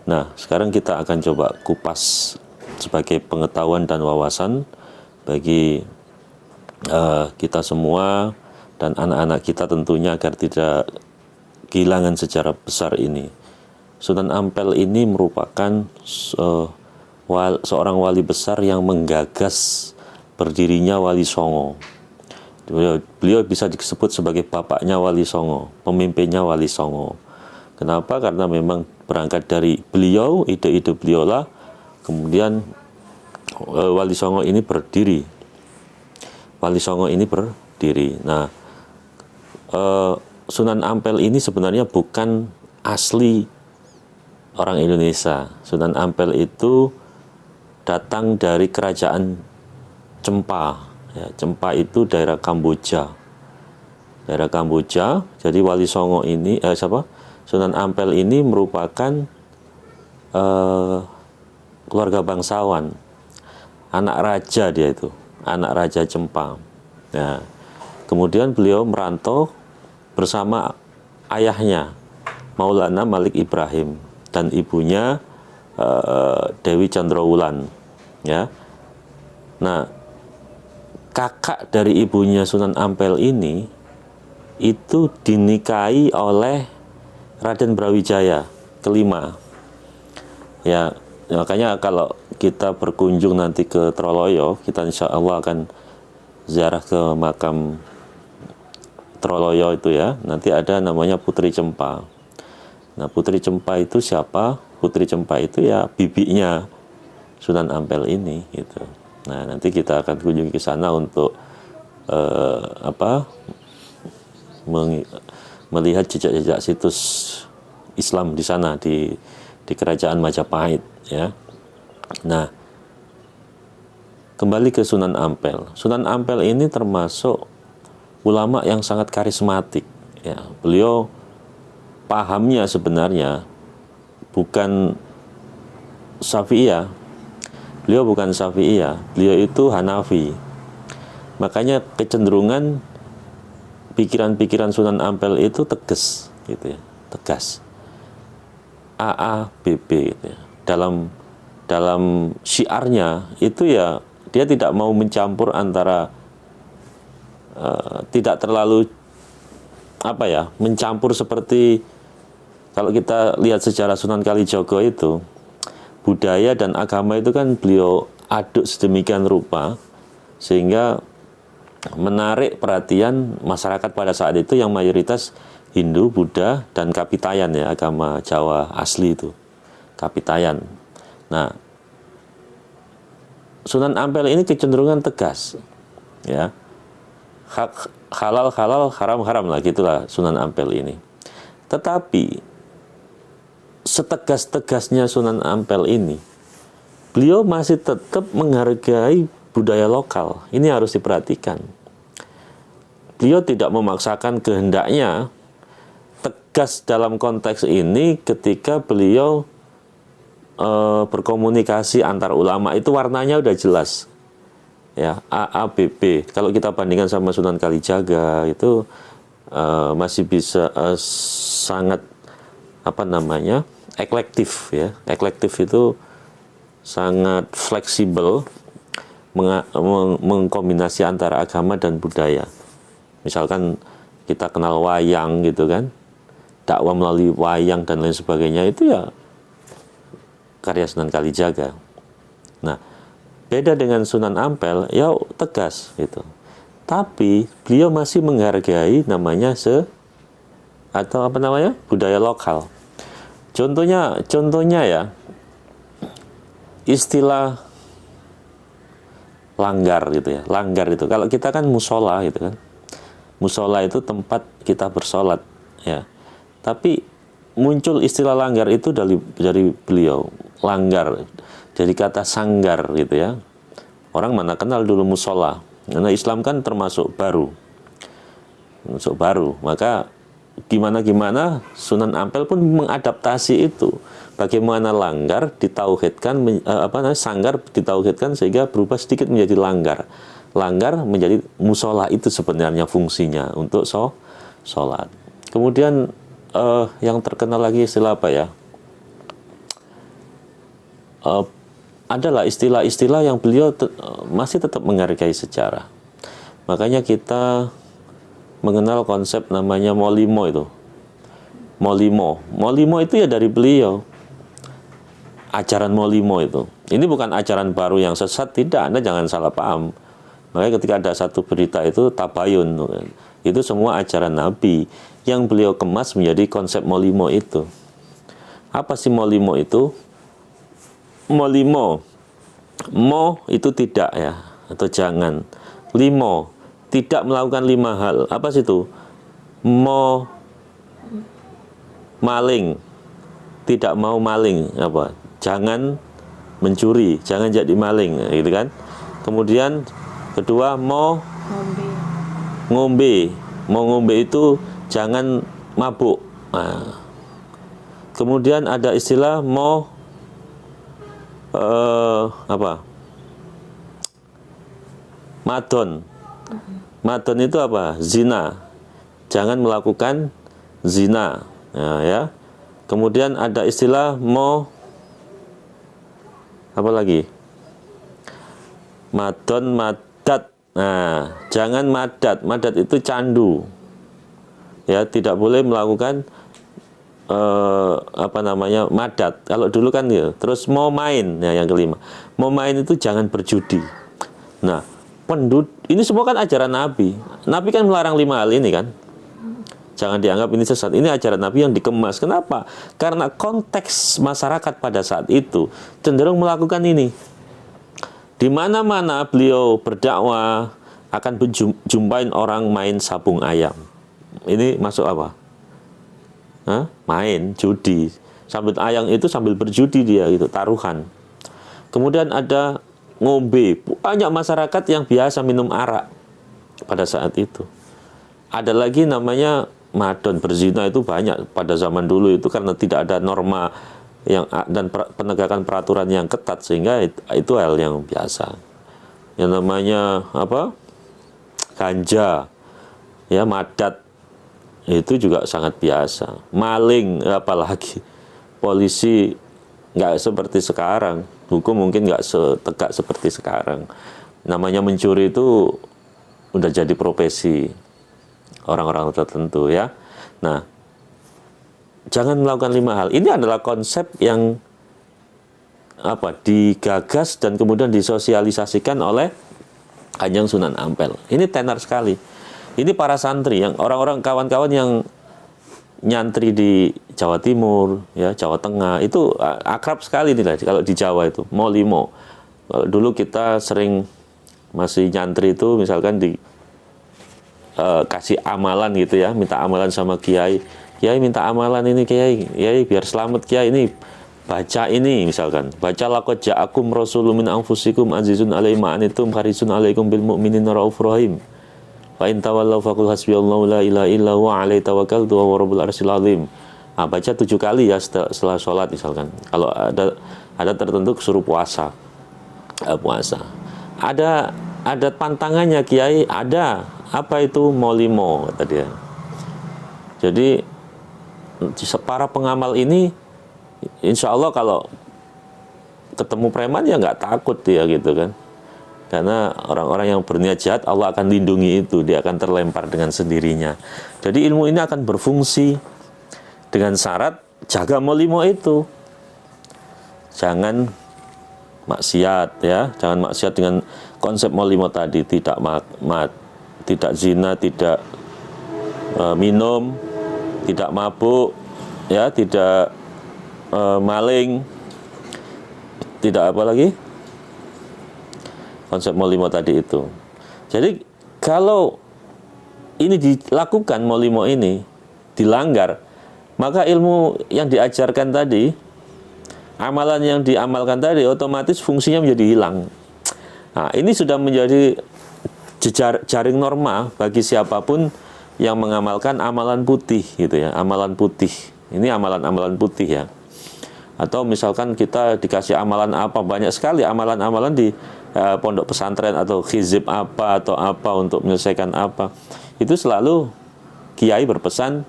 Nah, sekarang kita akan coba kupas sebagai pengetahuan dan wawasan bagi kita semua dan anak-anak kita tentunya agar tidak kehilangan sejarah besar ini. Sunan Ampel ini merupakan seorang wali besar yang menggagas berdirinya Wali Songo. Beliau bisa disebut sebagai bapaknya Wali Songo, pemimpinnya Wali Songo. Kenapa? Karena memang berangkat dari beliau, ide-ide beliau lah, kemudian Wali Songo ini berdiri. Wali Songo ini berdiri. Nah, Sunan Ampel ini sebenarnya bukan asli orang Indonesia. Sunan Ampel itu datang dari kerajaan Cempa. Ya, Cempa itu daerah Kamboja. Daerah Kamboja. Jadi Wali Songo ini, Sunan Ampel ini merupakan keluarga bangsawan. Anak raja dia itu. Anak raja Cempa. Nah, kemudian beliau merantau bersama ayahnya, Maulana Malik Ibrahim, dan ibunya Dewi Chandrawulan, ya. Nah, kakak dari ibunya Sunan Ampel ini itu dinikahi oleh Raden Brawijaya kelima. Ya, makanya kalau kita berkunjung nanti ke Troloyo, kita insya Allah akan ziarah ke makam Troloyo itu ya. Nanti ada namanya Putri Cempa. Nah, Putri Cempa itu siapa? Putri Cempa itu ya bibinya Sunan Ampel ini gitu. Nah, nanti kita akan kunjungi ke sana untuk melihat jejak-jejak situs Islam di sana di kerajaan Majapahit, ya. Nah, kembali ke Sunan Ampel. Sunan Ampel ini termasuk ulama yang sangat karismatik, ya. Beliau pahamnya sebenarnya bukan Syafi'iyah. Beliau bukan Syafi'iyah, beliau itu Hanafi. Makanya kecenderungan pikiran-pikiran Sunan Ampel itu tegas, gitu ya, tegas. AABB, gitu ya. Dalam syiarnya itu ya dia tidak mau mencampur antara tidak terlalu mencampur seperti kalau kita lihat sejarah Sunan Kalijogo itu, budaya dan agama itu kan beliau aduk sedemikian rupa sehingga menarik perhatian masyarakat pada saat itu yang mayoritas Hindu, Buddha, dan Kapitayan, ya, agama Jawa asli itu, Kapitayan. Nah, Sunan Ampel ini kecenderungan tegas, ya, halal, haram lah, gitulah Sunan Ampel ini. Tetapi setegas-tegasnya Sunan Ampel ini, beliau masih tetap menghargai budaya lokal. Ini harus diperhatikan. Beliau tidak memaksakan kehendaknya. Tegas dalam konteks ini ketika beliau berkomunikasi antar ulama itu warnanya udah jelas, ya, AABB. Kalau kita bandingkan sama Sunan Kalijaga itu masih bisa sangat eklektif, ya. Eklektif itu sangat fleksibel mengkombinasi antara agama dan budaya. Misalkan kita kenal wayang gitu kan, dakwah melalui wayang dan lain sebagainya, itu ya karya Sunan Kalijaga. Nah, beda dengan Sunan Ampel, ya tegas gitu. Tapi beliau masih menghargai namanya budaya lokal. Contohnya ya, istilah langgar gitu ya. Langgar itu kalau kita kan musola gitu kan. Musola itu tempat kita bersolat, ya. Tapi muncul istilah langgar itu dari beliau. Langgar dari kata sanggar gitu ya. Orang mana kenal dulu musola. Karena Islam kan termasuk baru. Maka gimana Sunan Ampel pun mengadaptasi itu. Bagaimana langgar ditauhidkan, sanggar ditauhidkan sehingga berubah sedikit menjadi langgar. Langgar menjadi musola, itu sebenarnya fungsinya untuk sholat. Kemudian yang terkenal lagi istilah apa ya? Adalah istilah-istilah yang beliau masih tetap menghargai sejarah. Makanya kita mengenal konsep namanya molimo itu. Molimo itu ya dari beliau. Ajaran molimo itu. Ini bukan ajaran baru yang sesat, tidak. Anda jangan salah paham. Makanya ketika ada satu berita itu tabayun, itu semua ajaran Nabi yang beliau kemas menjadi konsep molimo itu. Apa sih molimo itu? Molimo, mo itu tidak, ya, atau jangan. Limo, tidak melakukan 5 hal. Apa sih itu? Mo, maling, tidak mau maling, apa? Jangan mencuri, jangan jadi maling, gitu kan? Kemudian kedua, ngombe itu jangan mabuk. Nah, kemudian ada istilah madon itu apa? Zina, jangan melakukan zina, ya. Kemudian ada istilah apa lagi? Madat. Nah, jangan madat. Madat itu candu, ya, tidak boleh melakukan madat. Kalau dulu kan ya. Terus mau main, ya, yang kelima. Mau main itu jangan berjudi. Nah, ini semua kan ajaran Nabi. Nabi kan melarang 5 hal ini kan. Jangan dianggap ini sesat. Ini ajaran Nabi yang dikemas. Kenapa? Karena konteks masyarakat pada saat itu cenderung melakukan ini. Di mana-mana beliau berdakwah akan jumpain orang main sabung ayam. Ini masuk apa? Hah? Main judi. Sabung ayam itu sambil berjudi dia gitu, taruhan. Kemudian ada ngombe. Banyak masyarakat yang biasa minum arak pada saat itu. Ada lagi namanya madon, berzina itu banyak pada zaman dulu itu karena tidak ada norma dan penegakan peraturan yang ketat, sehingga itu hal yang biasa. Yang namanya apa? Ganja, ya, madat, itu juga sangat biasa. Maling, apalagi polisi nggak seperti sekarang, hukum mungkin nggak setegak seperti sekarang. Namanya mencuri itu udah jadi profesi orang-orang tertentu, ya. Nah, jangan melakukan 5 hal. Ini adalah konsep yang digagas dan kemudian disosialisasikan oleh Kanjeng Sunan Ampel. Ini tenar sekali. Ini para santri, yang orang-orang kawan-kawan yang nyantri di Jawa Timur, ya, Jawa Tengah, itu akrab sekali nih kalau di Jawa itu, molimo. Kalau dulu kita sering masih nyantri itu misalkan kasih amalan gitu ya, minta amalan sama kiai. Kiai minta amalan ini kiai biar selamat kiai, ini baca ini misalkan, baca laqad ja'akum rasulun min anfusikum azizun alaihi ma anittum harisun alaikum bil mu'minina raufur rahim. Fa in tawallaw faqul hasbiyallahu la ilaha illa huwa alaihi tawakkaltu wa rabbul arsyil azim. Nah, baca 7 kali ya setelah sholat misalkan. Kalau ada tertentu suruh puasa. Ada pantangannya kiai, ada apa itu molimo kata dia. Jadi para pengamal ini insya Allah kalau ketemu preman ya nggak takut dia gitu kan, karena orang-orang yang berniat jahat Allah akan lindungi itu, dia akan terlempar dengan sendirinya. Jadi ilmu ini akan berfungsi dengan syarat jaga molimo itu, jangan maksiat ya, jangan maksiat dengan konsep molimo tadi, tidak tidak zina, tidak minum, tidak mabuk, ya, tidak maling, tidak apa lagi, konsep molimo tadi itu. Jadi kalau ini dilakukan, molimo ini dilanggar, maka ilmu yang diajarkan tadi, amalan yang diamalkan tadi, otomatis fungsinya menjadi hilang. Nah, ini sudah menjadi jaring norma bagi siapapun yang mengamalkan amalan putih gitu ya, amalan putih. Ini amalan-amalan putih ya. Atau misalkan kita dikasih amalan apa, banyak sekali amalan-amalan di pondok pesantren atau hizib apa atau apa untuk menyelesaikan apa. Itu selalu kiai berpesan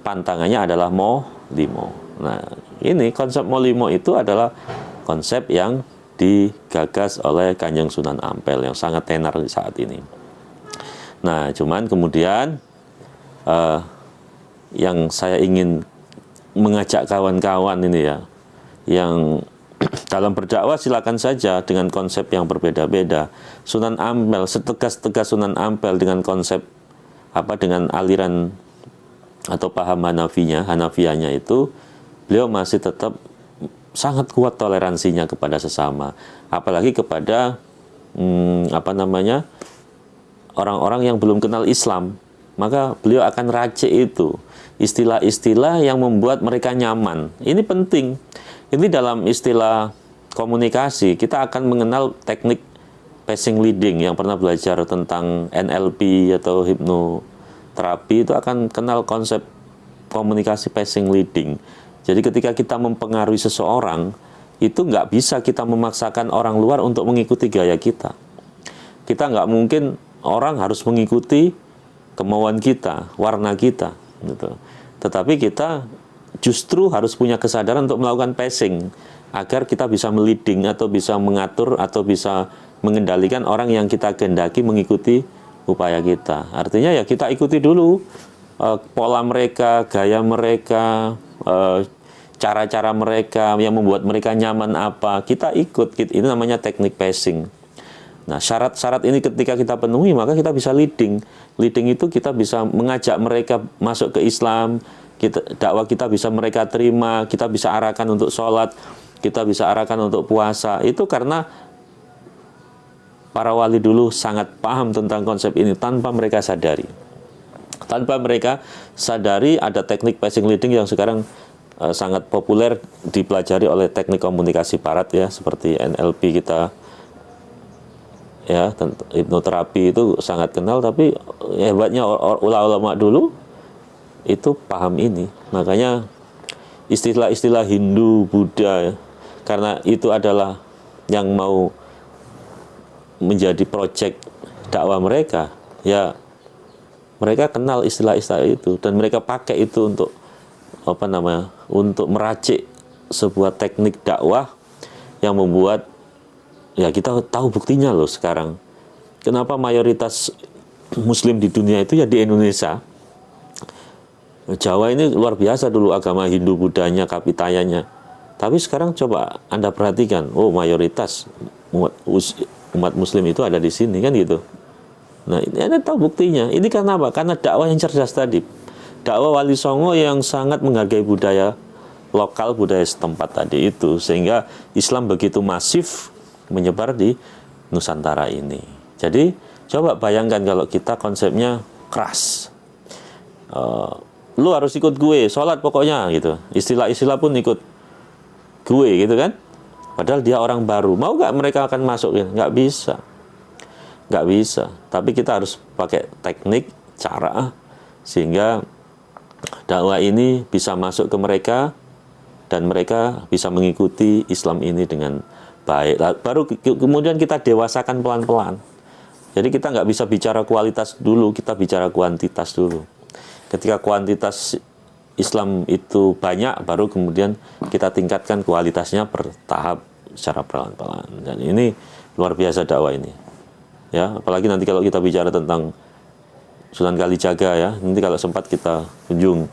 pantangannya adalah molimo. Nah, ini konsep molimo itu adalah konsep yang digagas oleh Kanjeng Sunan Ampel yang sangat tenar saat ini. Nah, cuman kemudian yang saya ingin mengajak kawan-kawan ini ya, yang dalam berdakwah silakan saja dengan konsep yang berbeda-beda. Sunan Ampel, setegas-tegas Sunan Ampel dengan konsep dengan aliran atau paham Hanafiyahnya itu, beliau masih tetap sangat kuat toleransinya kepada sesama, apalagi kepada orang-orang yang belum kenal Islam. Maka beliau akan racik itu istilah-istilah yang membuat mereka nyaman. Ini penting. Ini dalam istilah komunikasi kita akan mengenal teknik passing leading. Yang pernah belajar tentang NLP atau hipnoterapi itu akan kenal konsep komunikasi passing leading. Jadi ketika kita mempengaruhi seseorang, itu nggak bisa kita memaksakan orang luar untuk mengikuti gaya kita. Kita nggak mungkin orang harus mengikuti kemauan kita, warna kita, gitu. Tetapi kita justru harus punya kesadaran untuk melakukan passing agar kita bisa meliding atau bisa mengatur atau bisa mengendalikan orang yang kita kehendaki mengikuti upaya kita. Artinya ya kita ikuti dulu pola mereka, gaya mereka, cara-cara mereka yang membuat mereka nyaman apa, kita ikut. Ini namanya teknik passing. Nah, syarat-syarat ini ketika kita penuhi, maka kita bisa leading. Leading itu kita bisa mengajak mereka masuk ke Islam, dakwah kita bisa mereka terima, kita bisa arahkan untuk sholat, kita bisa arahkan untuk puasa. Itu karena para wali dulu sangat paham tentang konsep ini tanpa mereka sadari. Tanpa mereka sadari ada teknik passing leading yang sekarang sangat populer dipelajari oleh teknik komunikasi barat ya, seperti NLP kita ya, hipnoterapi itu sangat kenal. Tapi hebatnya ulama-ulama dulu itu paham ini. Makanya istilah-istilah Hindu, Buddha ya, karena itu adalah yang mau menjadi proyek dakwah mereka, ya mereka kenal istilah-istilah itu dan mereka pakai itu untuk untuk meracik sebuah teknik dakwah yang membuat ya kita tahu buktinya loh sekarang. Kenapa mayoritas Muslim di dunia itu ya di Indonesia. Jawa ini luar biasa dulu agama Hindu, Buddhanya, Kapitayanya. Tapi sekarang coba Anda perhatikan, oh mayoritas umat Muslim itu ada di sini kan gitu. Nah, ini Anda tahu buktinya. Ini karena apa? Karena dakwah yang cerdas tadi. Dakwah Wali Songo yang sangat menghargai budaya lokal, budaya setempat tadi itu. Sehingga Islam begitu masif menyebar di Nusantara ini. Jadi, coba bayangkan kalau kita konsepnya keras. Lu harus ikut gue, sholat pokoknya gitu. Istilah-istilah pun ikut gue gitu kan. Padahal dia orang baru. Mau nggak mereka akan masuk? Nggak bisa. Nggak bisa. Tapi kita harus pakai teknik, cara, sehingga dakwah ini bisa masuk ke mereka, dan mereka bisa mengikuti Islam ini dengan baik. Baru kemudian kita dewasakan pelan-pelan. Jadi kita nggak bisa bicara kualitas dulu, kita bicara kuantitas dulu. Ketika kuantitas Islam itu banyak, baru kemudian kita tingkatkan kualitasnya bertahap secara pelan-pelan. Dan ini luar biasa dakwah ini. Ya, apalagi nanti kalau kita bicara tentang Sunan Kalijaga ya, nanti kalau sempat kita kunjung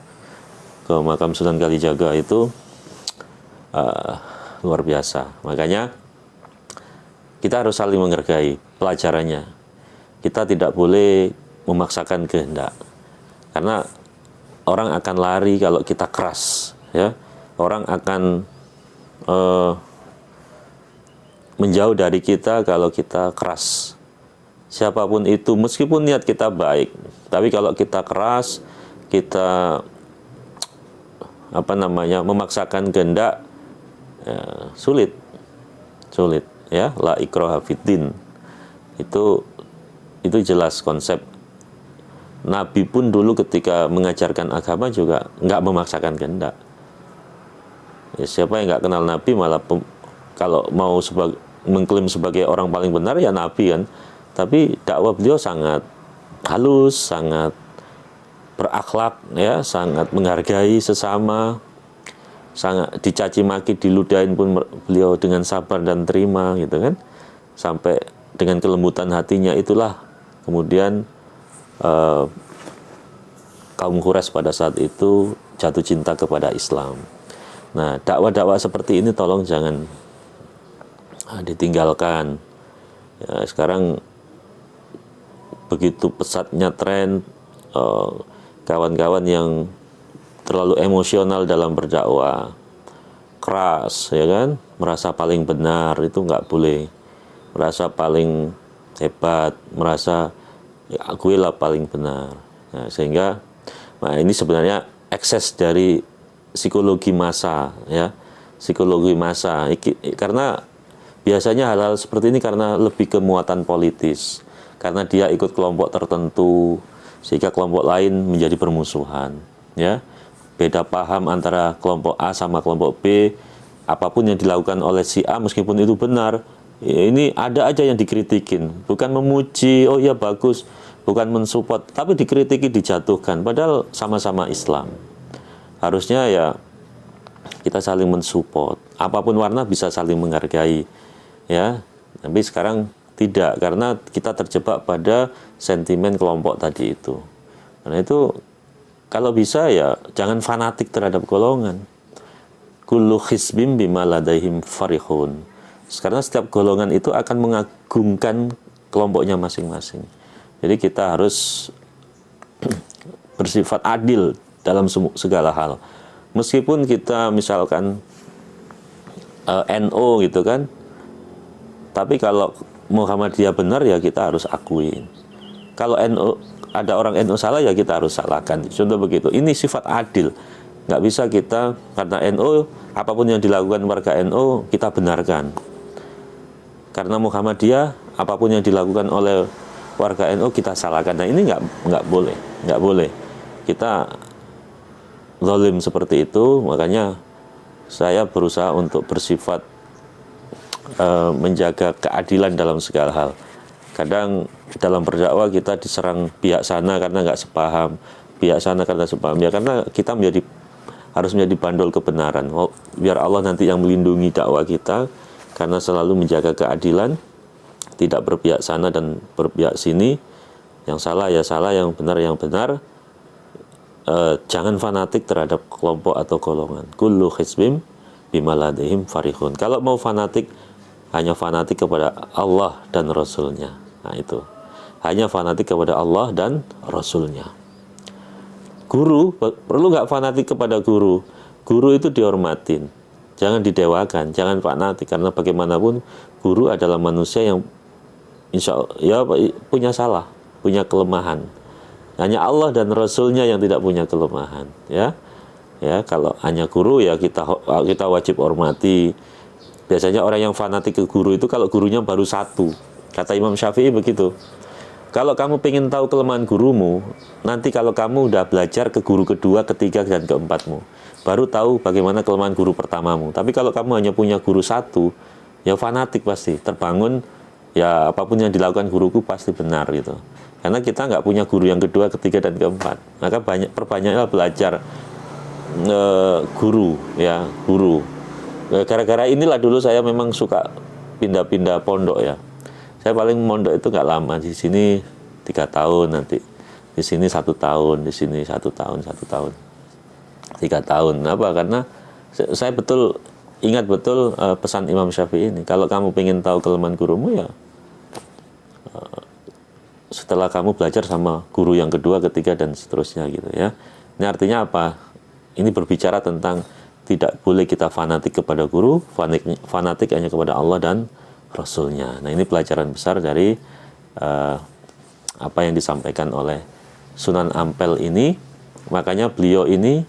ke makam Sunan Kalijaga itu luar biasa. Makanya kita harus saling menghargai pelajarannya. Kita tidak boleh memaksakan kehendak. Karena orang akan lari kalau kita keras, ya. Orang akan menjauh dari kita kalau kita keras. Siapapun itu, meskipun niat kita baik, tapi kalau kita keras, kita memaksakan kehendak, ya, sulit, ya. La ikraha fiddin. Itu jelas konsep. Nabi pun dulu ketika mengajarkan agama juga nggak memaksakan kehendak. Ya, siapa yang nggak kenal Nabi malah kalau mau mengklaim sebagai orang paling benar ya Nabi kan. Tapi dakwah beliau sangat halus, sangat berakhlak, ya, sangat menghargai sesama, sangat dicaci maki, diludahin pun beliau dengan sabar dan terima, gitu kan. Sampai dengan kelembutan hatinya itulah kemudian kaum Quraisy pada saat itu jatuh cinta kepada Islam. Nah, dakwah-dakwah seperti ini tolong jangan ditinggalkan. Ya, sekarang begitu pesatnya tren kawan-kawan yang terlalu emosional dalam berdakwah, keras, ya kan, merasa paling benar, itu nggak boleh. Merasa paling hebat, merasa ya, gue lah paling benar. Nah, sehingga ini sebenarnya ekses dari psikologi massa, ya, psikologi massa. Karena biasanya hal-hal seperti ini karena lebih ke muatan politis, karena dia ikut kelompok tertentu, sehingga kelompok lain menjadi permusuhan, ya. Beda paham antara kelompok A sama kelompok B, apapun yang dilakukan oleh si A meskipun itu benar, ya, ini ada aja yang dikritikin, bukan memuji, oh iya bagus, bukan mensupport, tapi dikritiki, dijatuhkan, padahal sama-sama Islam. Harusnya ya kita saling mensupport, apapun warna bisa saling menghargai, ya. Tapi sekarang tidak, karena kita terjebak pada sentimen kelompok tadi itu. Karena itu kalau bisa ya jangan fanatik terhadap golongan. Kullu hizbim bima ladaihim farihun. Karena setiap golongan itu akan mengagungkan kelompoknya masing-masing. Jadi kita harus bersifat adil dalam segala hal. Meskipun kita misalkan NO gitu kan, tapi kalau Muhammadiyah benar ya kita harus akuin. Kalau NU, ada orang NU salah ya kita harus salahkan. Contoh begitu. Ini sifat adil. Nggak bisa kita karena NU, apapun yang dilakukan warga NU kita benarkan. Karena Muhammadiyah, apapun yang dilakukan oleh warga NU kita salahkan. Nah ini nggak boleh. Kita zalim seperti itu. Makanya saya berusaha untuk bersifat menjaga keadilan dalam segala hal. Kadang dalam berdakwah kita diserang pihak sana karena nggak sepaham, pihak sana karena sepaham. Ya karena kita harus menjadi bandol kebenaran. Biar Allah nanti yang melindungi dakwah kita, karena selalu menjaga keadilan, tidak berpihak sana dan berpihak sini. Yang salah ya salah, yang benar ya benar. Jangan fanatik terhadap kelompok atau golongan. Kullu hizbim bima ladaihim farihun. Kalau mau fanatik, hanya fanatik kepada Allah dan Rasulnya. Nah itu, hanya fanatik kepada Allah dan Rasulnya. Guru, perlu nggak fanatik kepada guru? Guru itu dihormatin, jangan didewakan, jangan fanatik. Karena bagaimanapun guru adalah manusia yang insya Allah ya punya salah, punya kelemahan. Hanya Allah dan Rasulnya yang tidak punya kelemahan. Ya, kalau hanya guru ya kita wajib hormati. Biasanya orang yang fanatik ke guru itu kalau gurunya baru satu. Kata Imam Syafi'i begitu. Kalau kamu pengen tahu kelemahan gurumu, nanti kalau kamu udah belajar ke guru kedua, ketiga, dan keempatmu, baru tahu bagaimana kelemahan guru pertamamu. Tapi kalau kamu hanya punya guru satu, ya fanatik pasti. Terbangun, ya apapun yang dilakukan guruku pasti benar gitu. Karena kita nggak punya guru yang kedua, ketiga, dan keempat. Maka perbanyaklah belajar guru. Gara-gara inilah dulu saya memang suka pindah-pindah pondok ya. Saya paling mondok itu nggak lama, di sini 3 tahun, nanti di sini 1 tahun, di sini 1 tahun, 3 tahun. Apa? Karena saya ingat betul pesan Imam Syafi'i ini. Kalau kamu pengen tahu kelemahan gurumu ya setelah kamu belajar sama guru yang kedua, ketiga, dan seterusnya gitu ya. Ini artinya apa? Ini berbicara tentang tidak boleh kita fanatik kepada guru, fanatik hanya kepada Allah dan Rasulnya. Nah ini pelajaran besar dari apa yang disampaikan oleh Sunan Ampel ini. Makanya beliau ini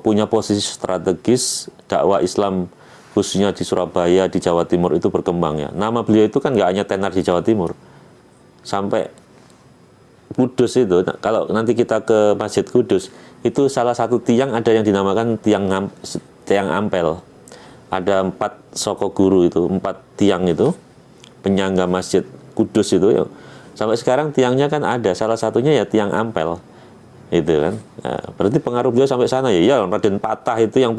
punya posisi strategis dakwah Islam khususnya di Surabaya, di Jawa Timur itu berkembang ya. Nama beliau itu kan nggak hanya tenar di Jawa Timur, sampai Kudus itu. Kalau nanti kita ke Masjid Kudus, itu salah satu tiang ada yang dinamakan tiang Ampel. Ada 4 soko guru itu, 4 tiang itu, penyangga Masjid Kudus itu ya. Sampai sekarang tiangnya kan ada, salah satunya ya tiang Ampel. Itu kan. Nah, berarti pengaruh beliau sampai sana ya. Ya, Raden Patah itu yang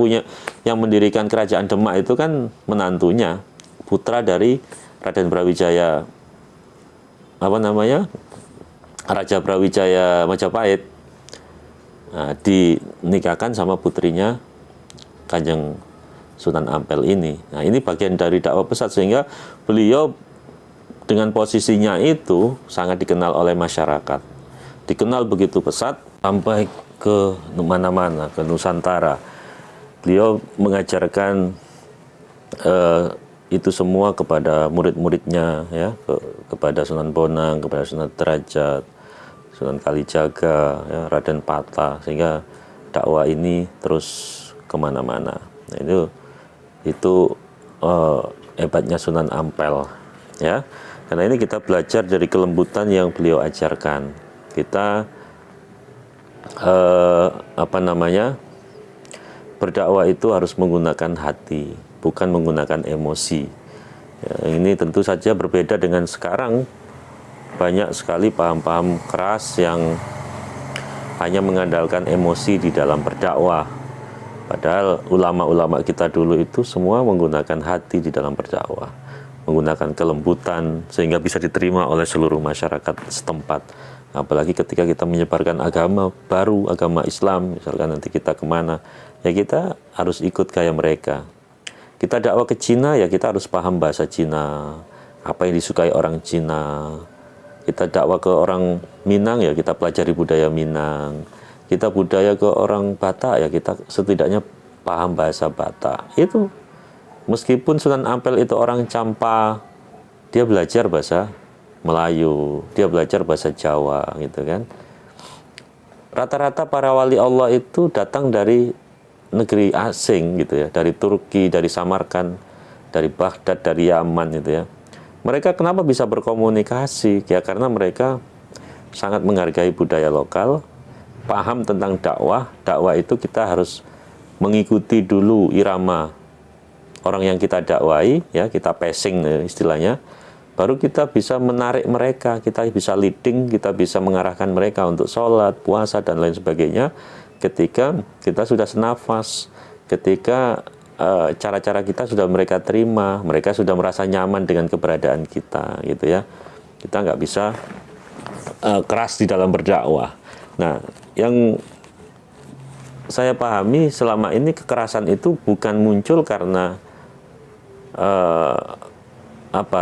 mendirikan kerajaan Demak itu kan menantunya, putra dari Raden Brawijaya Raja Brawijaya Majapahit. Nah, dinikahkan sama putrinya Kanjeng Sunan Ampel ini. Nah, ini bagian dari dakwah pesat, sehingga beliau dengan posisinya itu sangat dikenal oleh masyarakat. Dikenal begitu pesat sampai ke mana-mana, ke Nusantara. Beliau mengajarkan itu semua kepada murid-muridnya ya, kepada Sunan Bonang, kepada Sunan Derajat, Sunan Kalijaga, ya, Raden Patah, sehingga dakwah ini terus kemana-mana. Nah, itu hebatnya Sunan Ampel ya. Karena ini kita belajar dari kelembutan yang beliau ajarkan. Kita berdakwah itu harus menggunakan hati, bukan menggunakan emosi ya. Ini tentu saja berbeda dengan sekarang. Banyak sekali paham-paham keras yang hanya mengandalkan emosi di dalam berdakwah. Padahal ulama-ulama kita dulu itu semua menggunakan hati di dalam berdakwah, menggunakan kelembutan sehingga bisa diterima oleh seluruh masyarakat setempat. Apalagi ketika kita menyebarkan agama baru, agama Islam, misalkan nanti kita kemana, ya kita harus ikut kayak mereka. Kita dakwah ke Cina, ya kita harus paham bahasa Cina, apa yang disukai orang Cina. Kita dakwah ke orang Minang, ya kita pelajari budaya Minang. Kita budaya ke orang Batak, ya kita setidaknya paham bahasa Batak. Itu meskipun Sunan Ampel itu orang Campa, dia belajar bahasa Melayu, dia belajar bahasa Jawa gitu kan. Rata-rata para wali Allah itu datang dari negeri asing gitu ya, dari Turki, dari Samarkand, dari Baghdad, dari Yaman gitu ya. Mereka kenapa bisa berkomunikasi? Ya karena mereka sangat menghargai budaya lokal, paham tentang dakwah. Dakwah itu kita harus mengikuti dulu irama orang yang kita dakwai, ya kita passing istilahnya. Baru kita bisa menarik mereka, kita bisa leading, kita bisa mengarahkan mereka untuk sholat, puasa, dan lain sebagainya. Ketika kita sudah senafas, ketika cara-cara kita sudah mereka terima, mereka sudah merasa nyaman dengan keberadaan kita, gitu ya. Kita nggak bisa keras di dalam berdakwah. Nah, yang saya pahami selama ini kekerasan itu bukan muncul karena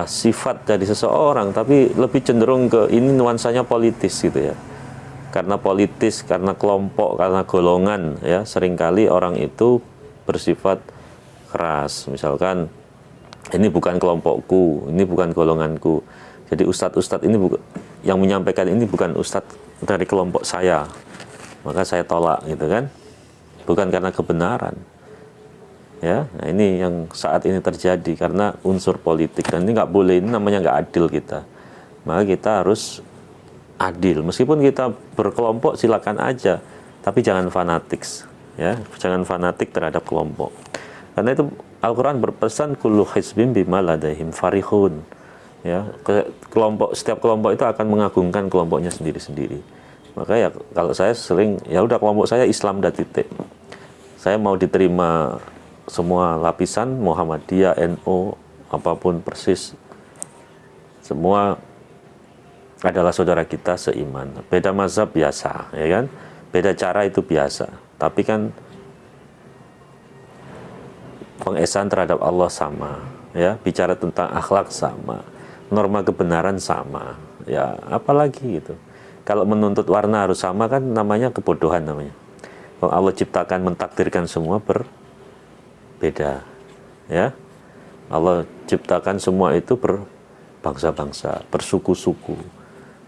sifat dari seseorang, tapi lebih cenderung ke ini nuansanya politis gitu ya. Karena politis, karena kelompok, karena golongan ya, seringkali orang itu bersifat keras. Misalkan ini bukan kelompokku, ini bukan golonganku. Jadi ustadz-ustadz ini yang menyampaikan ini bukan ustadz dari kelompok saya, maka saya tolak gitu kan. Bukan karena kebenaran. Ya, nah ini yang saat ini terjadi karena unsur politik, dan ini nggak boleh, ini namanya nggak adil kita. Maka kita harus adil, meskipun kita berkelompok silakan aja, tapi jangan fanatik, ya, jangan fanatik terhadap kelompok. Karena itu Al-Quran berpesan kullu hizbin bima ladaihim farihun. Ya, setiap kelompok itu akan mengagungkan kelompoknya sendiri-sendiri. Maka ya kalau saya sering, ya udah kelompok saya Islam dan titik. Saya mau diterima semua lapisan, Muhammadiyah, NU, apapun persis, semua adalah saudara kita seiman. Beda mazhab biasa, ya kan? Beda cara itu biasa. Tapi kan pengesaan terhadap Allah sama, ya. Bicara tentang akhlak sama, norma kebenaran sama, ya. Apalagi gitu. Kalau menuntut warna harus sama kan namanya kebodohan namanya. Kalau Allah ciptakan, mentakdirkan semua berbeda, ya. Allah ciptakan semua itu berbangsa-bangsa, bersuku-suku.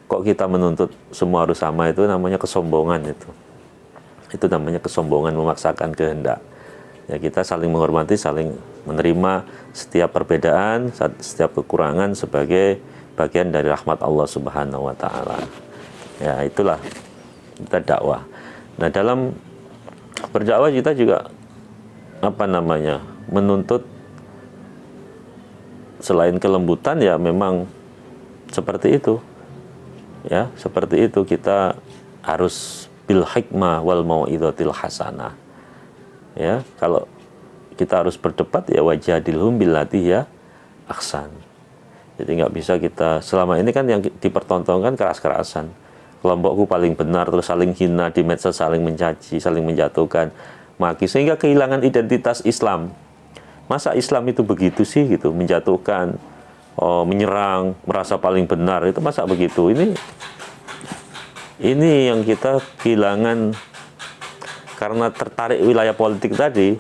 Kok kita menuntut semua harus sama, itu namanya kesombongan itu. Itu namanya kesombongan, memaksakan kehendak. Ya, kita saling menghormati, saling menerima setiap perbedaan, setiap kekurangan sebagai bagian dari rahmat Allah Subhanahu wa taala. Ya, itulah kita dakwah. Nah, dalam berdakwah kita juga menuntut selain kelembutan, ya memang seperti itu. Ya, seperti itu kita harus bil hikmah wal mau'izatil hasanah. Ya, kalau kita harus berdebat ya wajadilhum billati ya ahsan. Jadi nggak bisa kita, selama ini kan yang dipertontonkan keras-kerasan. Kelompokku paling benar, terus saling hina di medsos, saling mencaci, saling menjatuhkan, maki, sehingga kehilangan identitas Islam. Masa Islam itu begitu sih gitu, menjatuhkan, menyerang, merasa paling benar, itu masa begitu? Ini yang kita kehilangan karena tertarik wilayah politik tadi.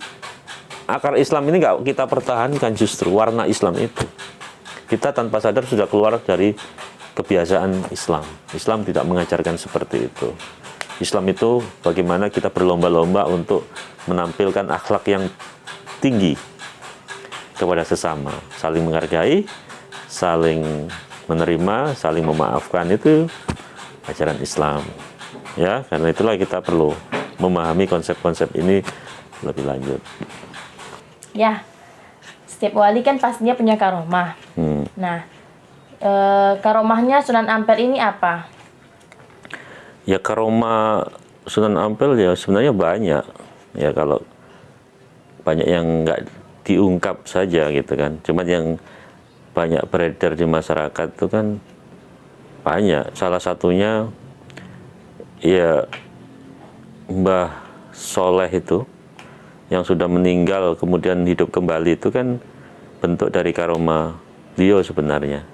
Akar Islam ini nggak kita pertahankan, justru warna Islam itu. Kita tanpa sadar sudah keluar dari kebiasaan Islam. Islam tidak mengajarkan seperti itu. Islam itu bagaimana kita berlomba-lomba untuk menampilkan akhlak yang tinggi kepada sesama, saling menghargai, saling menerima, saling memaafkan, itu ajaran Islam. Ya, karena itulah kita perlu memahami konsep-konsep ini lebih lanjut. Ya, setiap wali kan pastinya punya karomah. Nah, karomahnya Sunan Ampel ini apa? Ya, karomah Sunan Ampel ya sebenarnya banyak. Ya, kalau banyak yang nggak diungkap saja gitu kan. Cuman yang banyak beredar di masyarakat itu kan banyak. Salah satunya ya Mbah Soleh itu yang sudah meninggal kemudian hidup kembali, itu kan bentuk dari karomah beliau sebenarnya.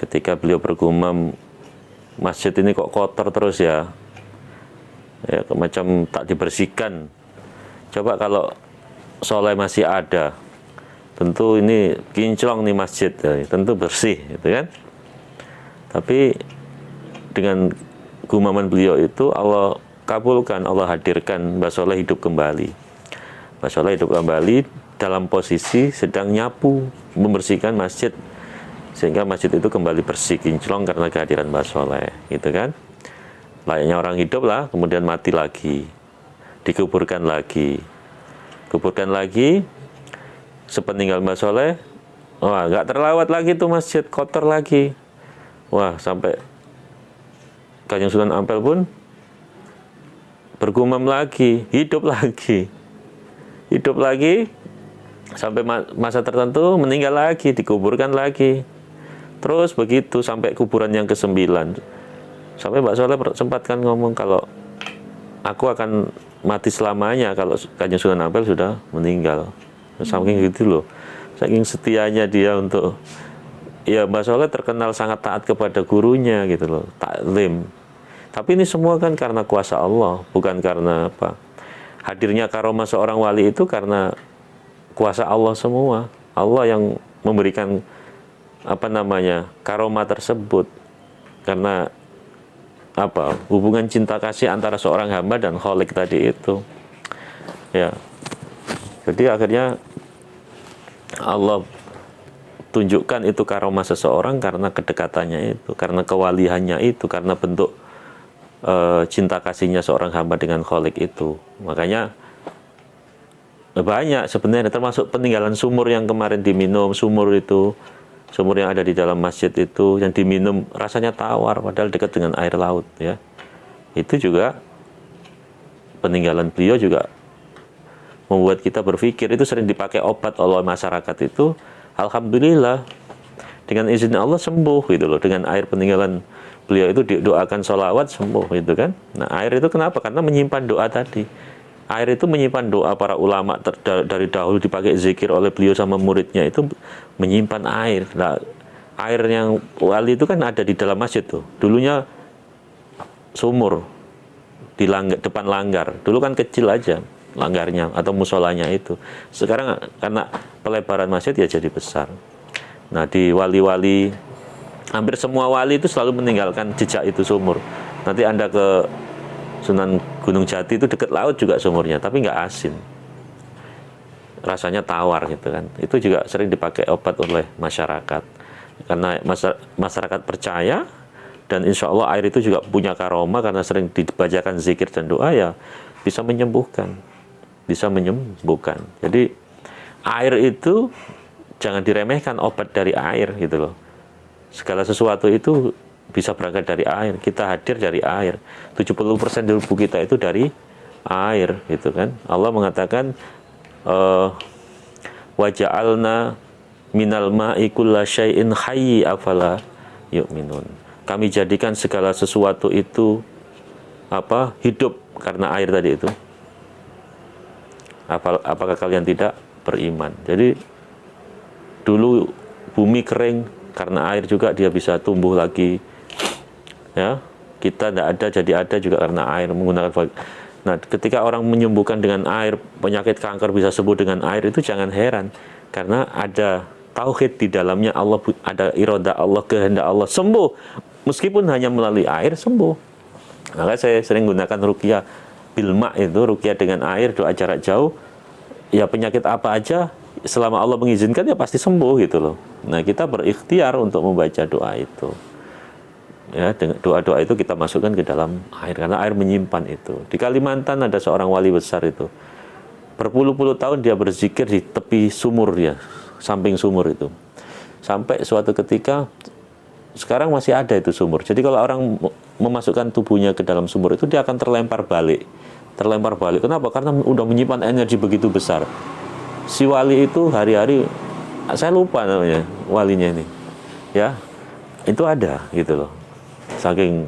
Ketika beliau bergumam, masjid ini kok kotor terus ya, macam tak dibersihkan. Coba kalau Soleh masih ada, tentu ini kinclong nih masjid, tentu bersih gitu kan. Tapi dengan gumaman beliau itu Allah kabulkan, Allah hadirkan Mbah Soleh hidup kembali. Mbah Soleh hidup kembali dalam posisi sedang nyapu, membersihkan masjid, sehingga masjid itu kembali bersih kinclong karena kehadiran Mbah Soleh gitu kan. Layaknya orang hidup lah, kemudian mati lagi, dikuburkan lagi, sepeninggal Mbah Soleh, wah nggak terlawat lagi tuh masjid, kotor lagi. Wah, sampai Kanjeng Sunan Ampel pun bergumam lagi, hidup lagi, sampai masa tertentu meninggal lagi, dikuburkan lagi. Terus begitu sampai kuburan yang ke-9. Sampai Mbak Soleh sempatkan ngomong kalau aku akan mati selamanya kalau Kanjeng Sunan Ampel sudah meninggal. Saking gitu loh, saking setianya dia untuk, ya Mbak Soleh terkenal sangat taat kepada gurunya gitu loh, taklim. Tapi ini semua kan karena kuasa Allah, bukan karena apa. Hadirnya karomah seorang wali itu karena kuasa Allah semua. Allah yang memberikan karomah tersebut. Karena hubungan cinta kasih antara seorang hamba dan Khalik tadi itu. Ya. Jadi akhirnya Allah tunjukkan itu karomah seseorang karena kedekatannya itu, karena kewalihannya itu, karena bentuk cinta kasihnya seorang hamba dengan Khalik itu. Makanya banyak sebenarnya, termasuk peninggalan sumur yang kemarin diminum, sumur yang ada di dalam masjid itu yang diminum rasanya tawar padahal dekat dengan air laut ya. Itu juga peninggalan beliau juga membuat kita berpikir, itu sering dipakai obat oleh masyarakat itu, alhamdulillah dengan izin Allah sembuh gitu loh, dengan air peninggalan beliau itu didoakan sholawat sembuh gitu kan. Nah air itu kenapa? Karena menyimpan doa tadi. Air itu menyimpan doa para ulama dari dahulu, dipakai zikir oleh beliau sama muridnya, itu menyimpan air. Nah, air yang wali itu kan ada di dalam masjid tuh. Dulunya sumur di depan langgar. Dulu kan kecil aja langgarnya atau musolanya itu. Sekarang karena pelebaran masjid ya jadi besar. Nah di wali-wali, hampir semua wali itu selalu meninggalkan jejak itu sumur. Nanti Anda ke Sunan Gunung Jati itu dekat laut juga sumurnya, tapi nggak asin. Rasanya tawar gitu kan. Itu juga sering dipakai obat oleh masyarakat. Karena masyarakat percaya, dan insya Allah air itu juga punya karomah karena sering dibacakan zikir dan doa, ya bisa menyembuhkan. Jadi air itu jangan diremehkan, obat dari air gitu loh. Segala sesuatu itu bisa berangkat dari air. Kita hadir dari air. 70% tubuh kita itu dari air gitu kan. Allah mengatakan wa ja'alna minal ma'i kulla syai'in hayy afala yu'minun. Kami jadikan segala sesuatu itu hidup karena air tadi itu. Apakah kalian tidak beriman? Jadi dulu bumi kering, karena air juga dia bisa tumbuh lagi. Ya, kita tidak ada jadi ada juga karena air, menggunakan. Nah, ketika orang menyembuhkan dengan air, penyakit kanker bisa sembuh dengan air, itu jangan heran, karena ada tauhid di dalamnya. Allah ada iroda Allah, kehendak Allah, sembuh meskipun hanya melalui air, sembuh. Maka saya sering gunakan ruqyah bilma, itu ruqyah dengan air, doa jarak jauh. Ya penyakit apa aja selama Allah mengizinkan ya pasti sembuh gitu loh. Nah, kita berikhtiar untuk membaca doa itu. Ya, dengan doa-doa itu kita masukkan ke dalam air karena air menyimpan itu. Di Kalimantan ada seorang wali besar itu. Berpuluh-puluh tahun dia berzikir di tepi sumur dia, samping sumur itu. Sampai suatu ketika, sekarang masih ada itu sumur. Jadi kalau orang memasukkan tubuhnya ke dalam sumur itu, dia akan terlempar balik. Kenapa? Karena udah menyimpan energi begitu besar. Si wali itu hari-hari, saya lupa namanya walinya ini, ya itu ada gitu loh. Saking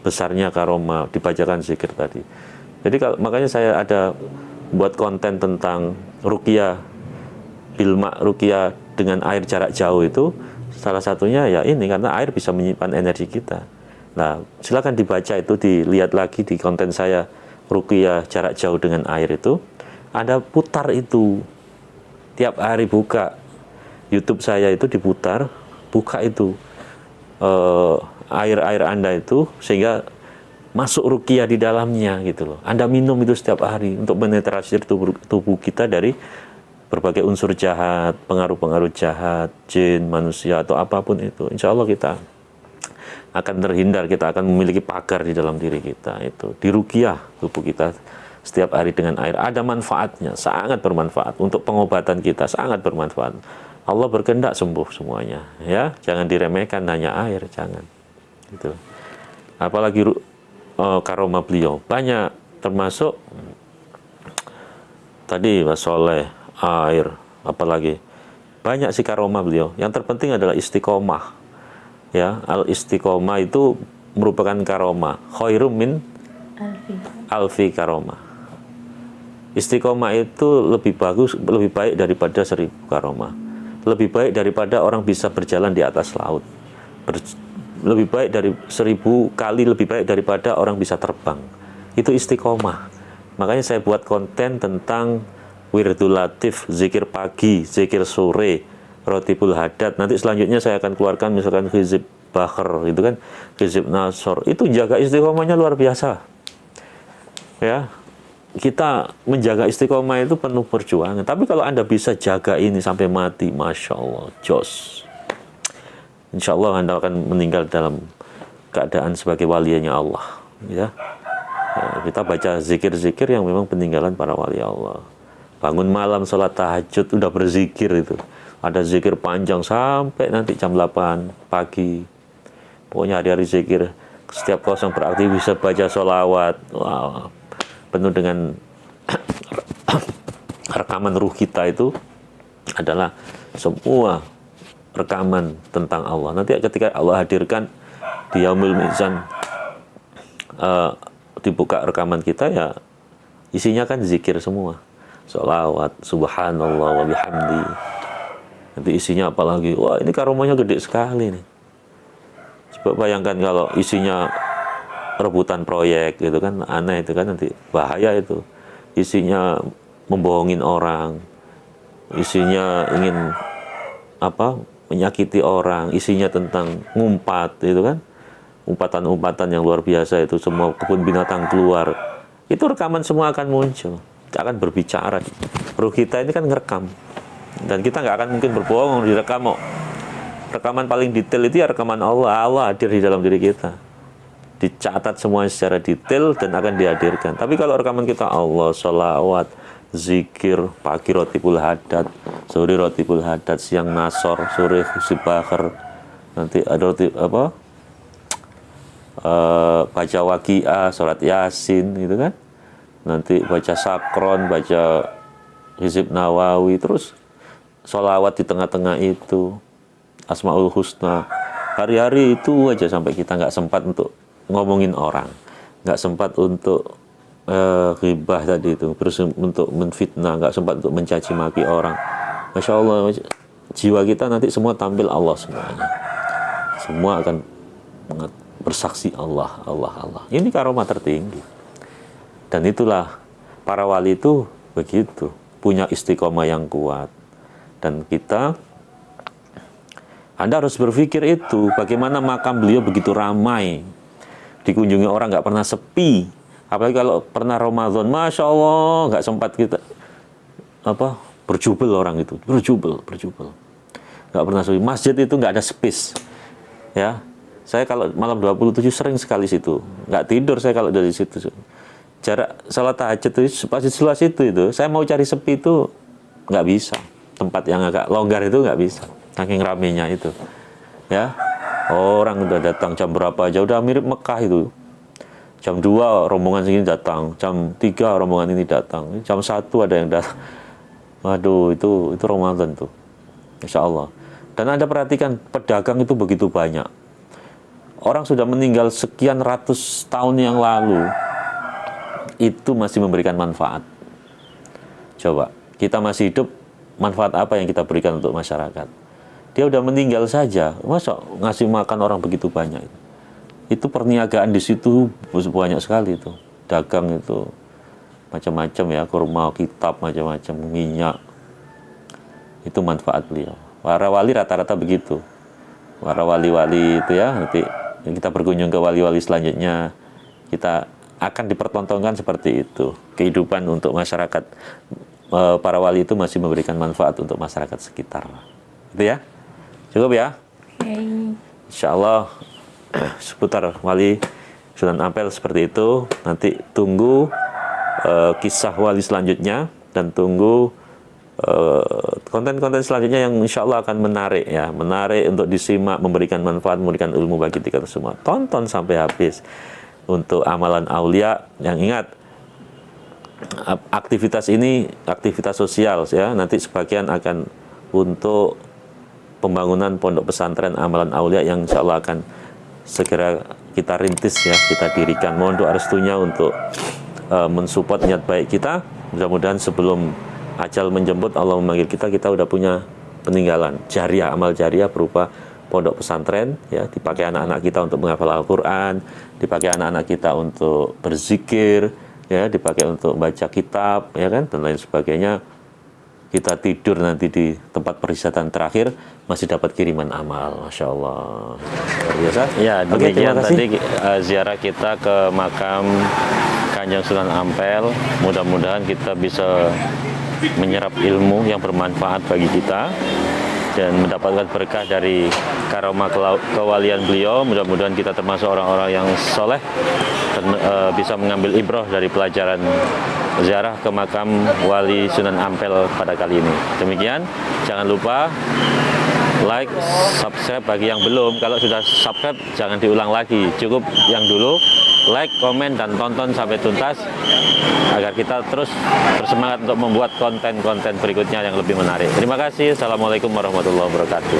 besarnya karomah dibacakan zikir tadi. Jadi makanya saya ada buat konten tentang ruqyah bilma, ruqyah dengan air jarak jauh itu. Salah satunya ya ini, karena air bisa menyimpan energi kita. Nah, silakan dibaca itu, dilihat lagi di konten saya, ruqyah jarak jauh dengan air itu. Anda putar itu tiap hari, buka YouTube saya itu diputar, buka itu air Anda itu sehingga masuk ruqyah di dalamnya gitu loh. Anda minum itu setiap hari untuk menetralisir tubuh kita dari berbagai unsur jahat, pengaruh-pengaruh jahat, jin, manusia atau apapun itu. Insya Allah kita akan terhindar, kita akan memiliki pagar di dalam diri kita itu. Diruqyah tubuh kita setiap hari dengan air. Ada manfaatnya, sangat bermanfaat untuk pengobatan kita, sangat bermanfaat. Allah berkehendak sembuh semuanya, ya. Jangan diremehkan hanya air, jangan. Gitu. Apalagi karomah beliau banyak, termasuk tadi Mas Soleh, air, apalagi banyak sih karomah beliau. Yang terpenting adalah istiqomah. Ya, al istiqomah itu merupakan karomah. Khairum min alfi karomah. Istiqomah itu lebih bagus, lebih baik daripada 1000 karomah. Lebih baik daripada orang bisa berjalan di atas laut. Lebih baik dari 1000 kali lebih baik daripada orang bisa terbang. Itu istiqomah. Makanya saya buat konten tentang wirdul latif, zikir pagi, zikir sore, rotibul hadat. Nanti selanjutnya saya akan keluarkan misalkan hizib bahr, gitu kan, hizib nasor. Itu jaga istiqomahnya luar biasa. Ya, kita menjaga istiqomah itu penuh perjuangan. Tapi kalau Anda bisa jaga ini sampai mati, Masya Allah, jos. Insya Allah Anda akan meninggal dalam keadaan sebagai walinya Allah. Ya. Kita baca zikir-zikir yang memang peninggalan para wali Allah. Bangun malam, sholat tahajud, udah berzikir itu. Ada zikir panjang sampai nanti jam 8 pagi. Pokoknya hari-hari zikir. Setiap kosong beraktif bisa baca sholawat. Wow. Penuh dengan rekaman ruh kita itu adalah semua rekaman tentang Allah. Nanti ketika Allah hadirkan di Yaumul Mizan, dibuka rekaman kita, ya isinya kan zikir semua, sholawat, subhanallah wa bihamdi. Nanti isinya apalagi, wah ini karomahnya gede sekali nih. Coba bayangkan kalau isinya rebutan proyek gitu kan, aneh itu kan, nanti bahaya itu. Isinya membohongin orang, isinya ingin menyakiti orang, isinya tentang ngumpat itu kan, umpatan-umpatan yang luar biasa itu, semua kebun binatang keluar, itu rekaman semua akan muncul, akan berbicara. Ruh kita ini kan ngerekam, dan kita nggak akan mungkin berbohong direkam. Rekaman paling detail itu ya rekaman Allah. Allah hadir di dalam diri kita, dicatat semua secara detail dan akan dihadirkan. Tapi kalau rekaman kita Allah, sholawat, zikir, pagi rotibul hadat, sore rotibul hadat, siang nasor, sore hizib bahr, nanti ada baca waqiah, sholat yasin gitu kan, nanti baca sakron, baca hizib nawawi, terus sholawat di tengah-tengah itu, asmaul husna, hari-hari itu aja sampai kita nggak sempat untuk ngomongin orang, nggak sempat untuk ghibah tadi itu, terus untuk menfitnah, nggak sempat untuk mencaci maki orang. Masya Allah, jiwa kita nanti semua tampil Allah semuanya. Semua akan bersaksi Allah, Allah, Allah. Ini karomah tertinggi. Dan itulah para wali itu begitu, punya istiqomah yang kuat. Dan Anda harus berpikir itu, bagaimana makam beliau begitu ramai, dikunjungi orang, nggak pernah sepi. Apalagi kalau pernah Ramadan, Masya Allah, nggak sempat kita berjubel orang itu, berjubel. Nggak pernah sepi. Masjid itu nggak ada space. Ya, saya kalau malam 27 sering sekali situ, nggak tidur saya kalau dari situ. Jarak salat tahajud itu pasti seluas itu. Saya mau cari sepi itu nggak bisa. Tempat yang agak longgar itu nggak bisa. Saking ramenya itu. Ya, orang udah datang jam berapa aja, udah mirip Mekah itu. Jam 2 rombongan segini datang, jam 3 rombongan ini datang, jam 1 ada yang datang. Waduh, itu Ramadan tuh, Insya Allah. Dan Anda perhatikan, pedagang itu begitu banyak. Orang sudah meninggal sekian ratus tahun yang lalu, itu masih memberikan manfaat. Coba, kita masih hidup, manfaat apa yang kita berikan untuk masyarakat? Dia udah meninggal saja, masa ngasih makan orang begitu banyak? Itu perniagaan di situ banyak sekali itu, dagang itu macam-macam ya, kurma, kitab, macam-macam, minyak, itu manfaat beliau. Para wali rata-rata begitu. Para wali-wali itu ya, nanti kita berkunjung ke wali-wali selanjutnya, kita akan dipertontonkan seperti itu. Kehidupan untuk masyarakat, para wali itu masih memberikan manfaat untuk masyarakat sekitar. Gitu ya. Cukup ya? Insya Allah seputar wali Sunan Ampel seperti itu. Nanti tunggu kisah wali selanjutnya dan tunggu konten-konten selanjutnya yang insya Allah akan menarik ya, menarik untuk disimak, memberikan manfaat, memberikan ilmu bagi kita semua. Tonton sampai habis. Untuk amalan aulia, yang ingat aktivitas ini aktivitas sosial ya, nanti sebagian akan untuk pembangunan pondok pesantren amalan aulia yang insya Allah akan segera kita rintis ya, kita dirikan. Mohon doa restunya untuk mensupport niat baik kita. Mudah-mudahan sebelum ajal menjemput, Allah memanggil kita, kita udah punya peninggalan jariah, amal jariah berupa pondok pesantren ya, dipakai anak-anak kita untuk menghafal Al-Quran, dipakai anak-anak kita untuk berzikir ya, dipakai untuk baca kitab ya kan, dan lain sebagainya. Kita tidur nanti di tempat peristirahatan terakhir masih dapat kiriman amal, Masya Allah. Luar biasa. Ya, demikian tadi ziarah kita ke makam Kanjeng Sunan Ampel. Mudah-mudahan kita bisa menyerap ilmu yang bermanfaat bagi kita dan mendapatkan berkah dari karomah kewalian beliau. Mudah-mudahan kita termasuk orang-orang yang soleh dan bisa mengambil ibrah dari pelajaran ziarah ke makam wali Sunan Ampel pada kali ini. Demikian, jangan lupa like, subscribe bagi yang belum. Kalau sudah subscribe jangan diulang lagi, cukup yang dulu like, komen, dan tonton sampai tuntas agar kita terus bersemangat untuk membuat konten-konten berikutnya yang lebih menarik. Terima kasih. Assalamualaikum warahmatullahi wabarakatuh.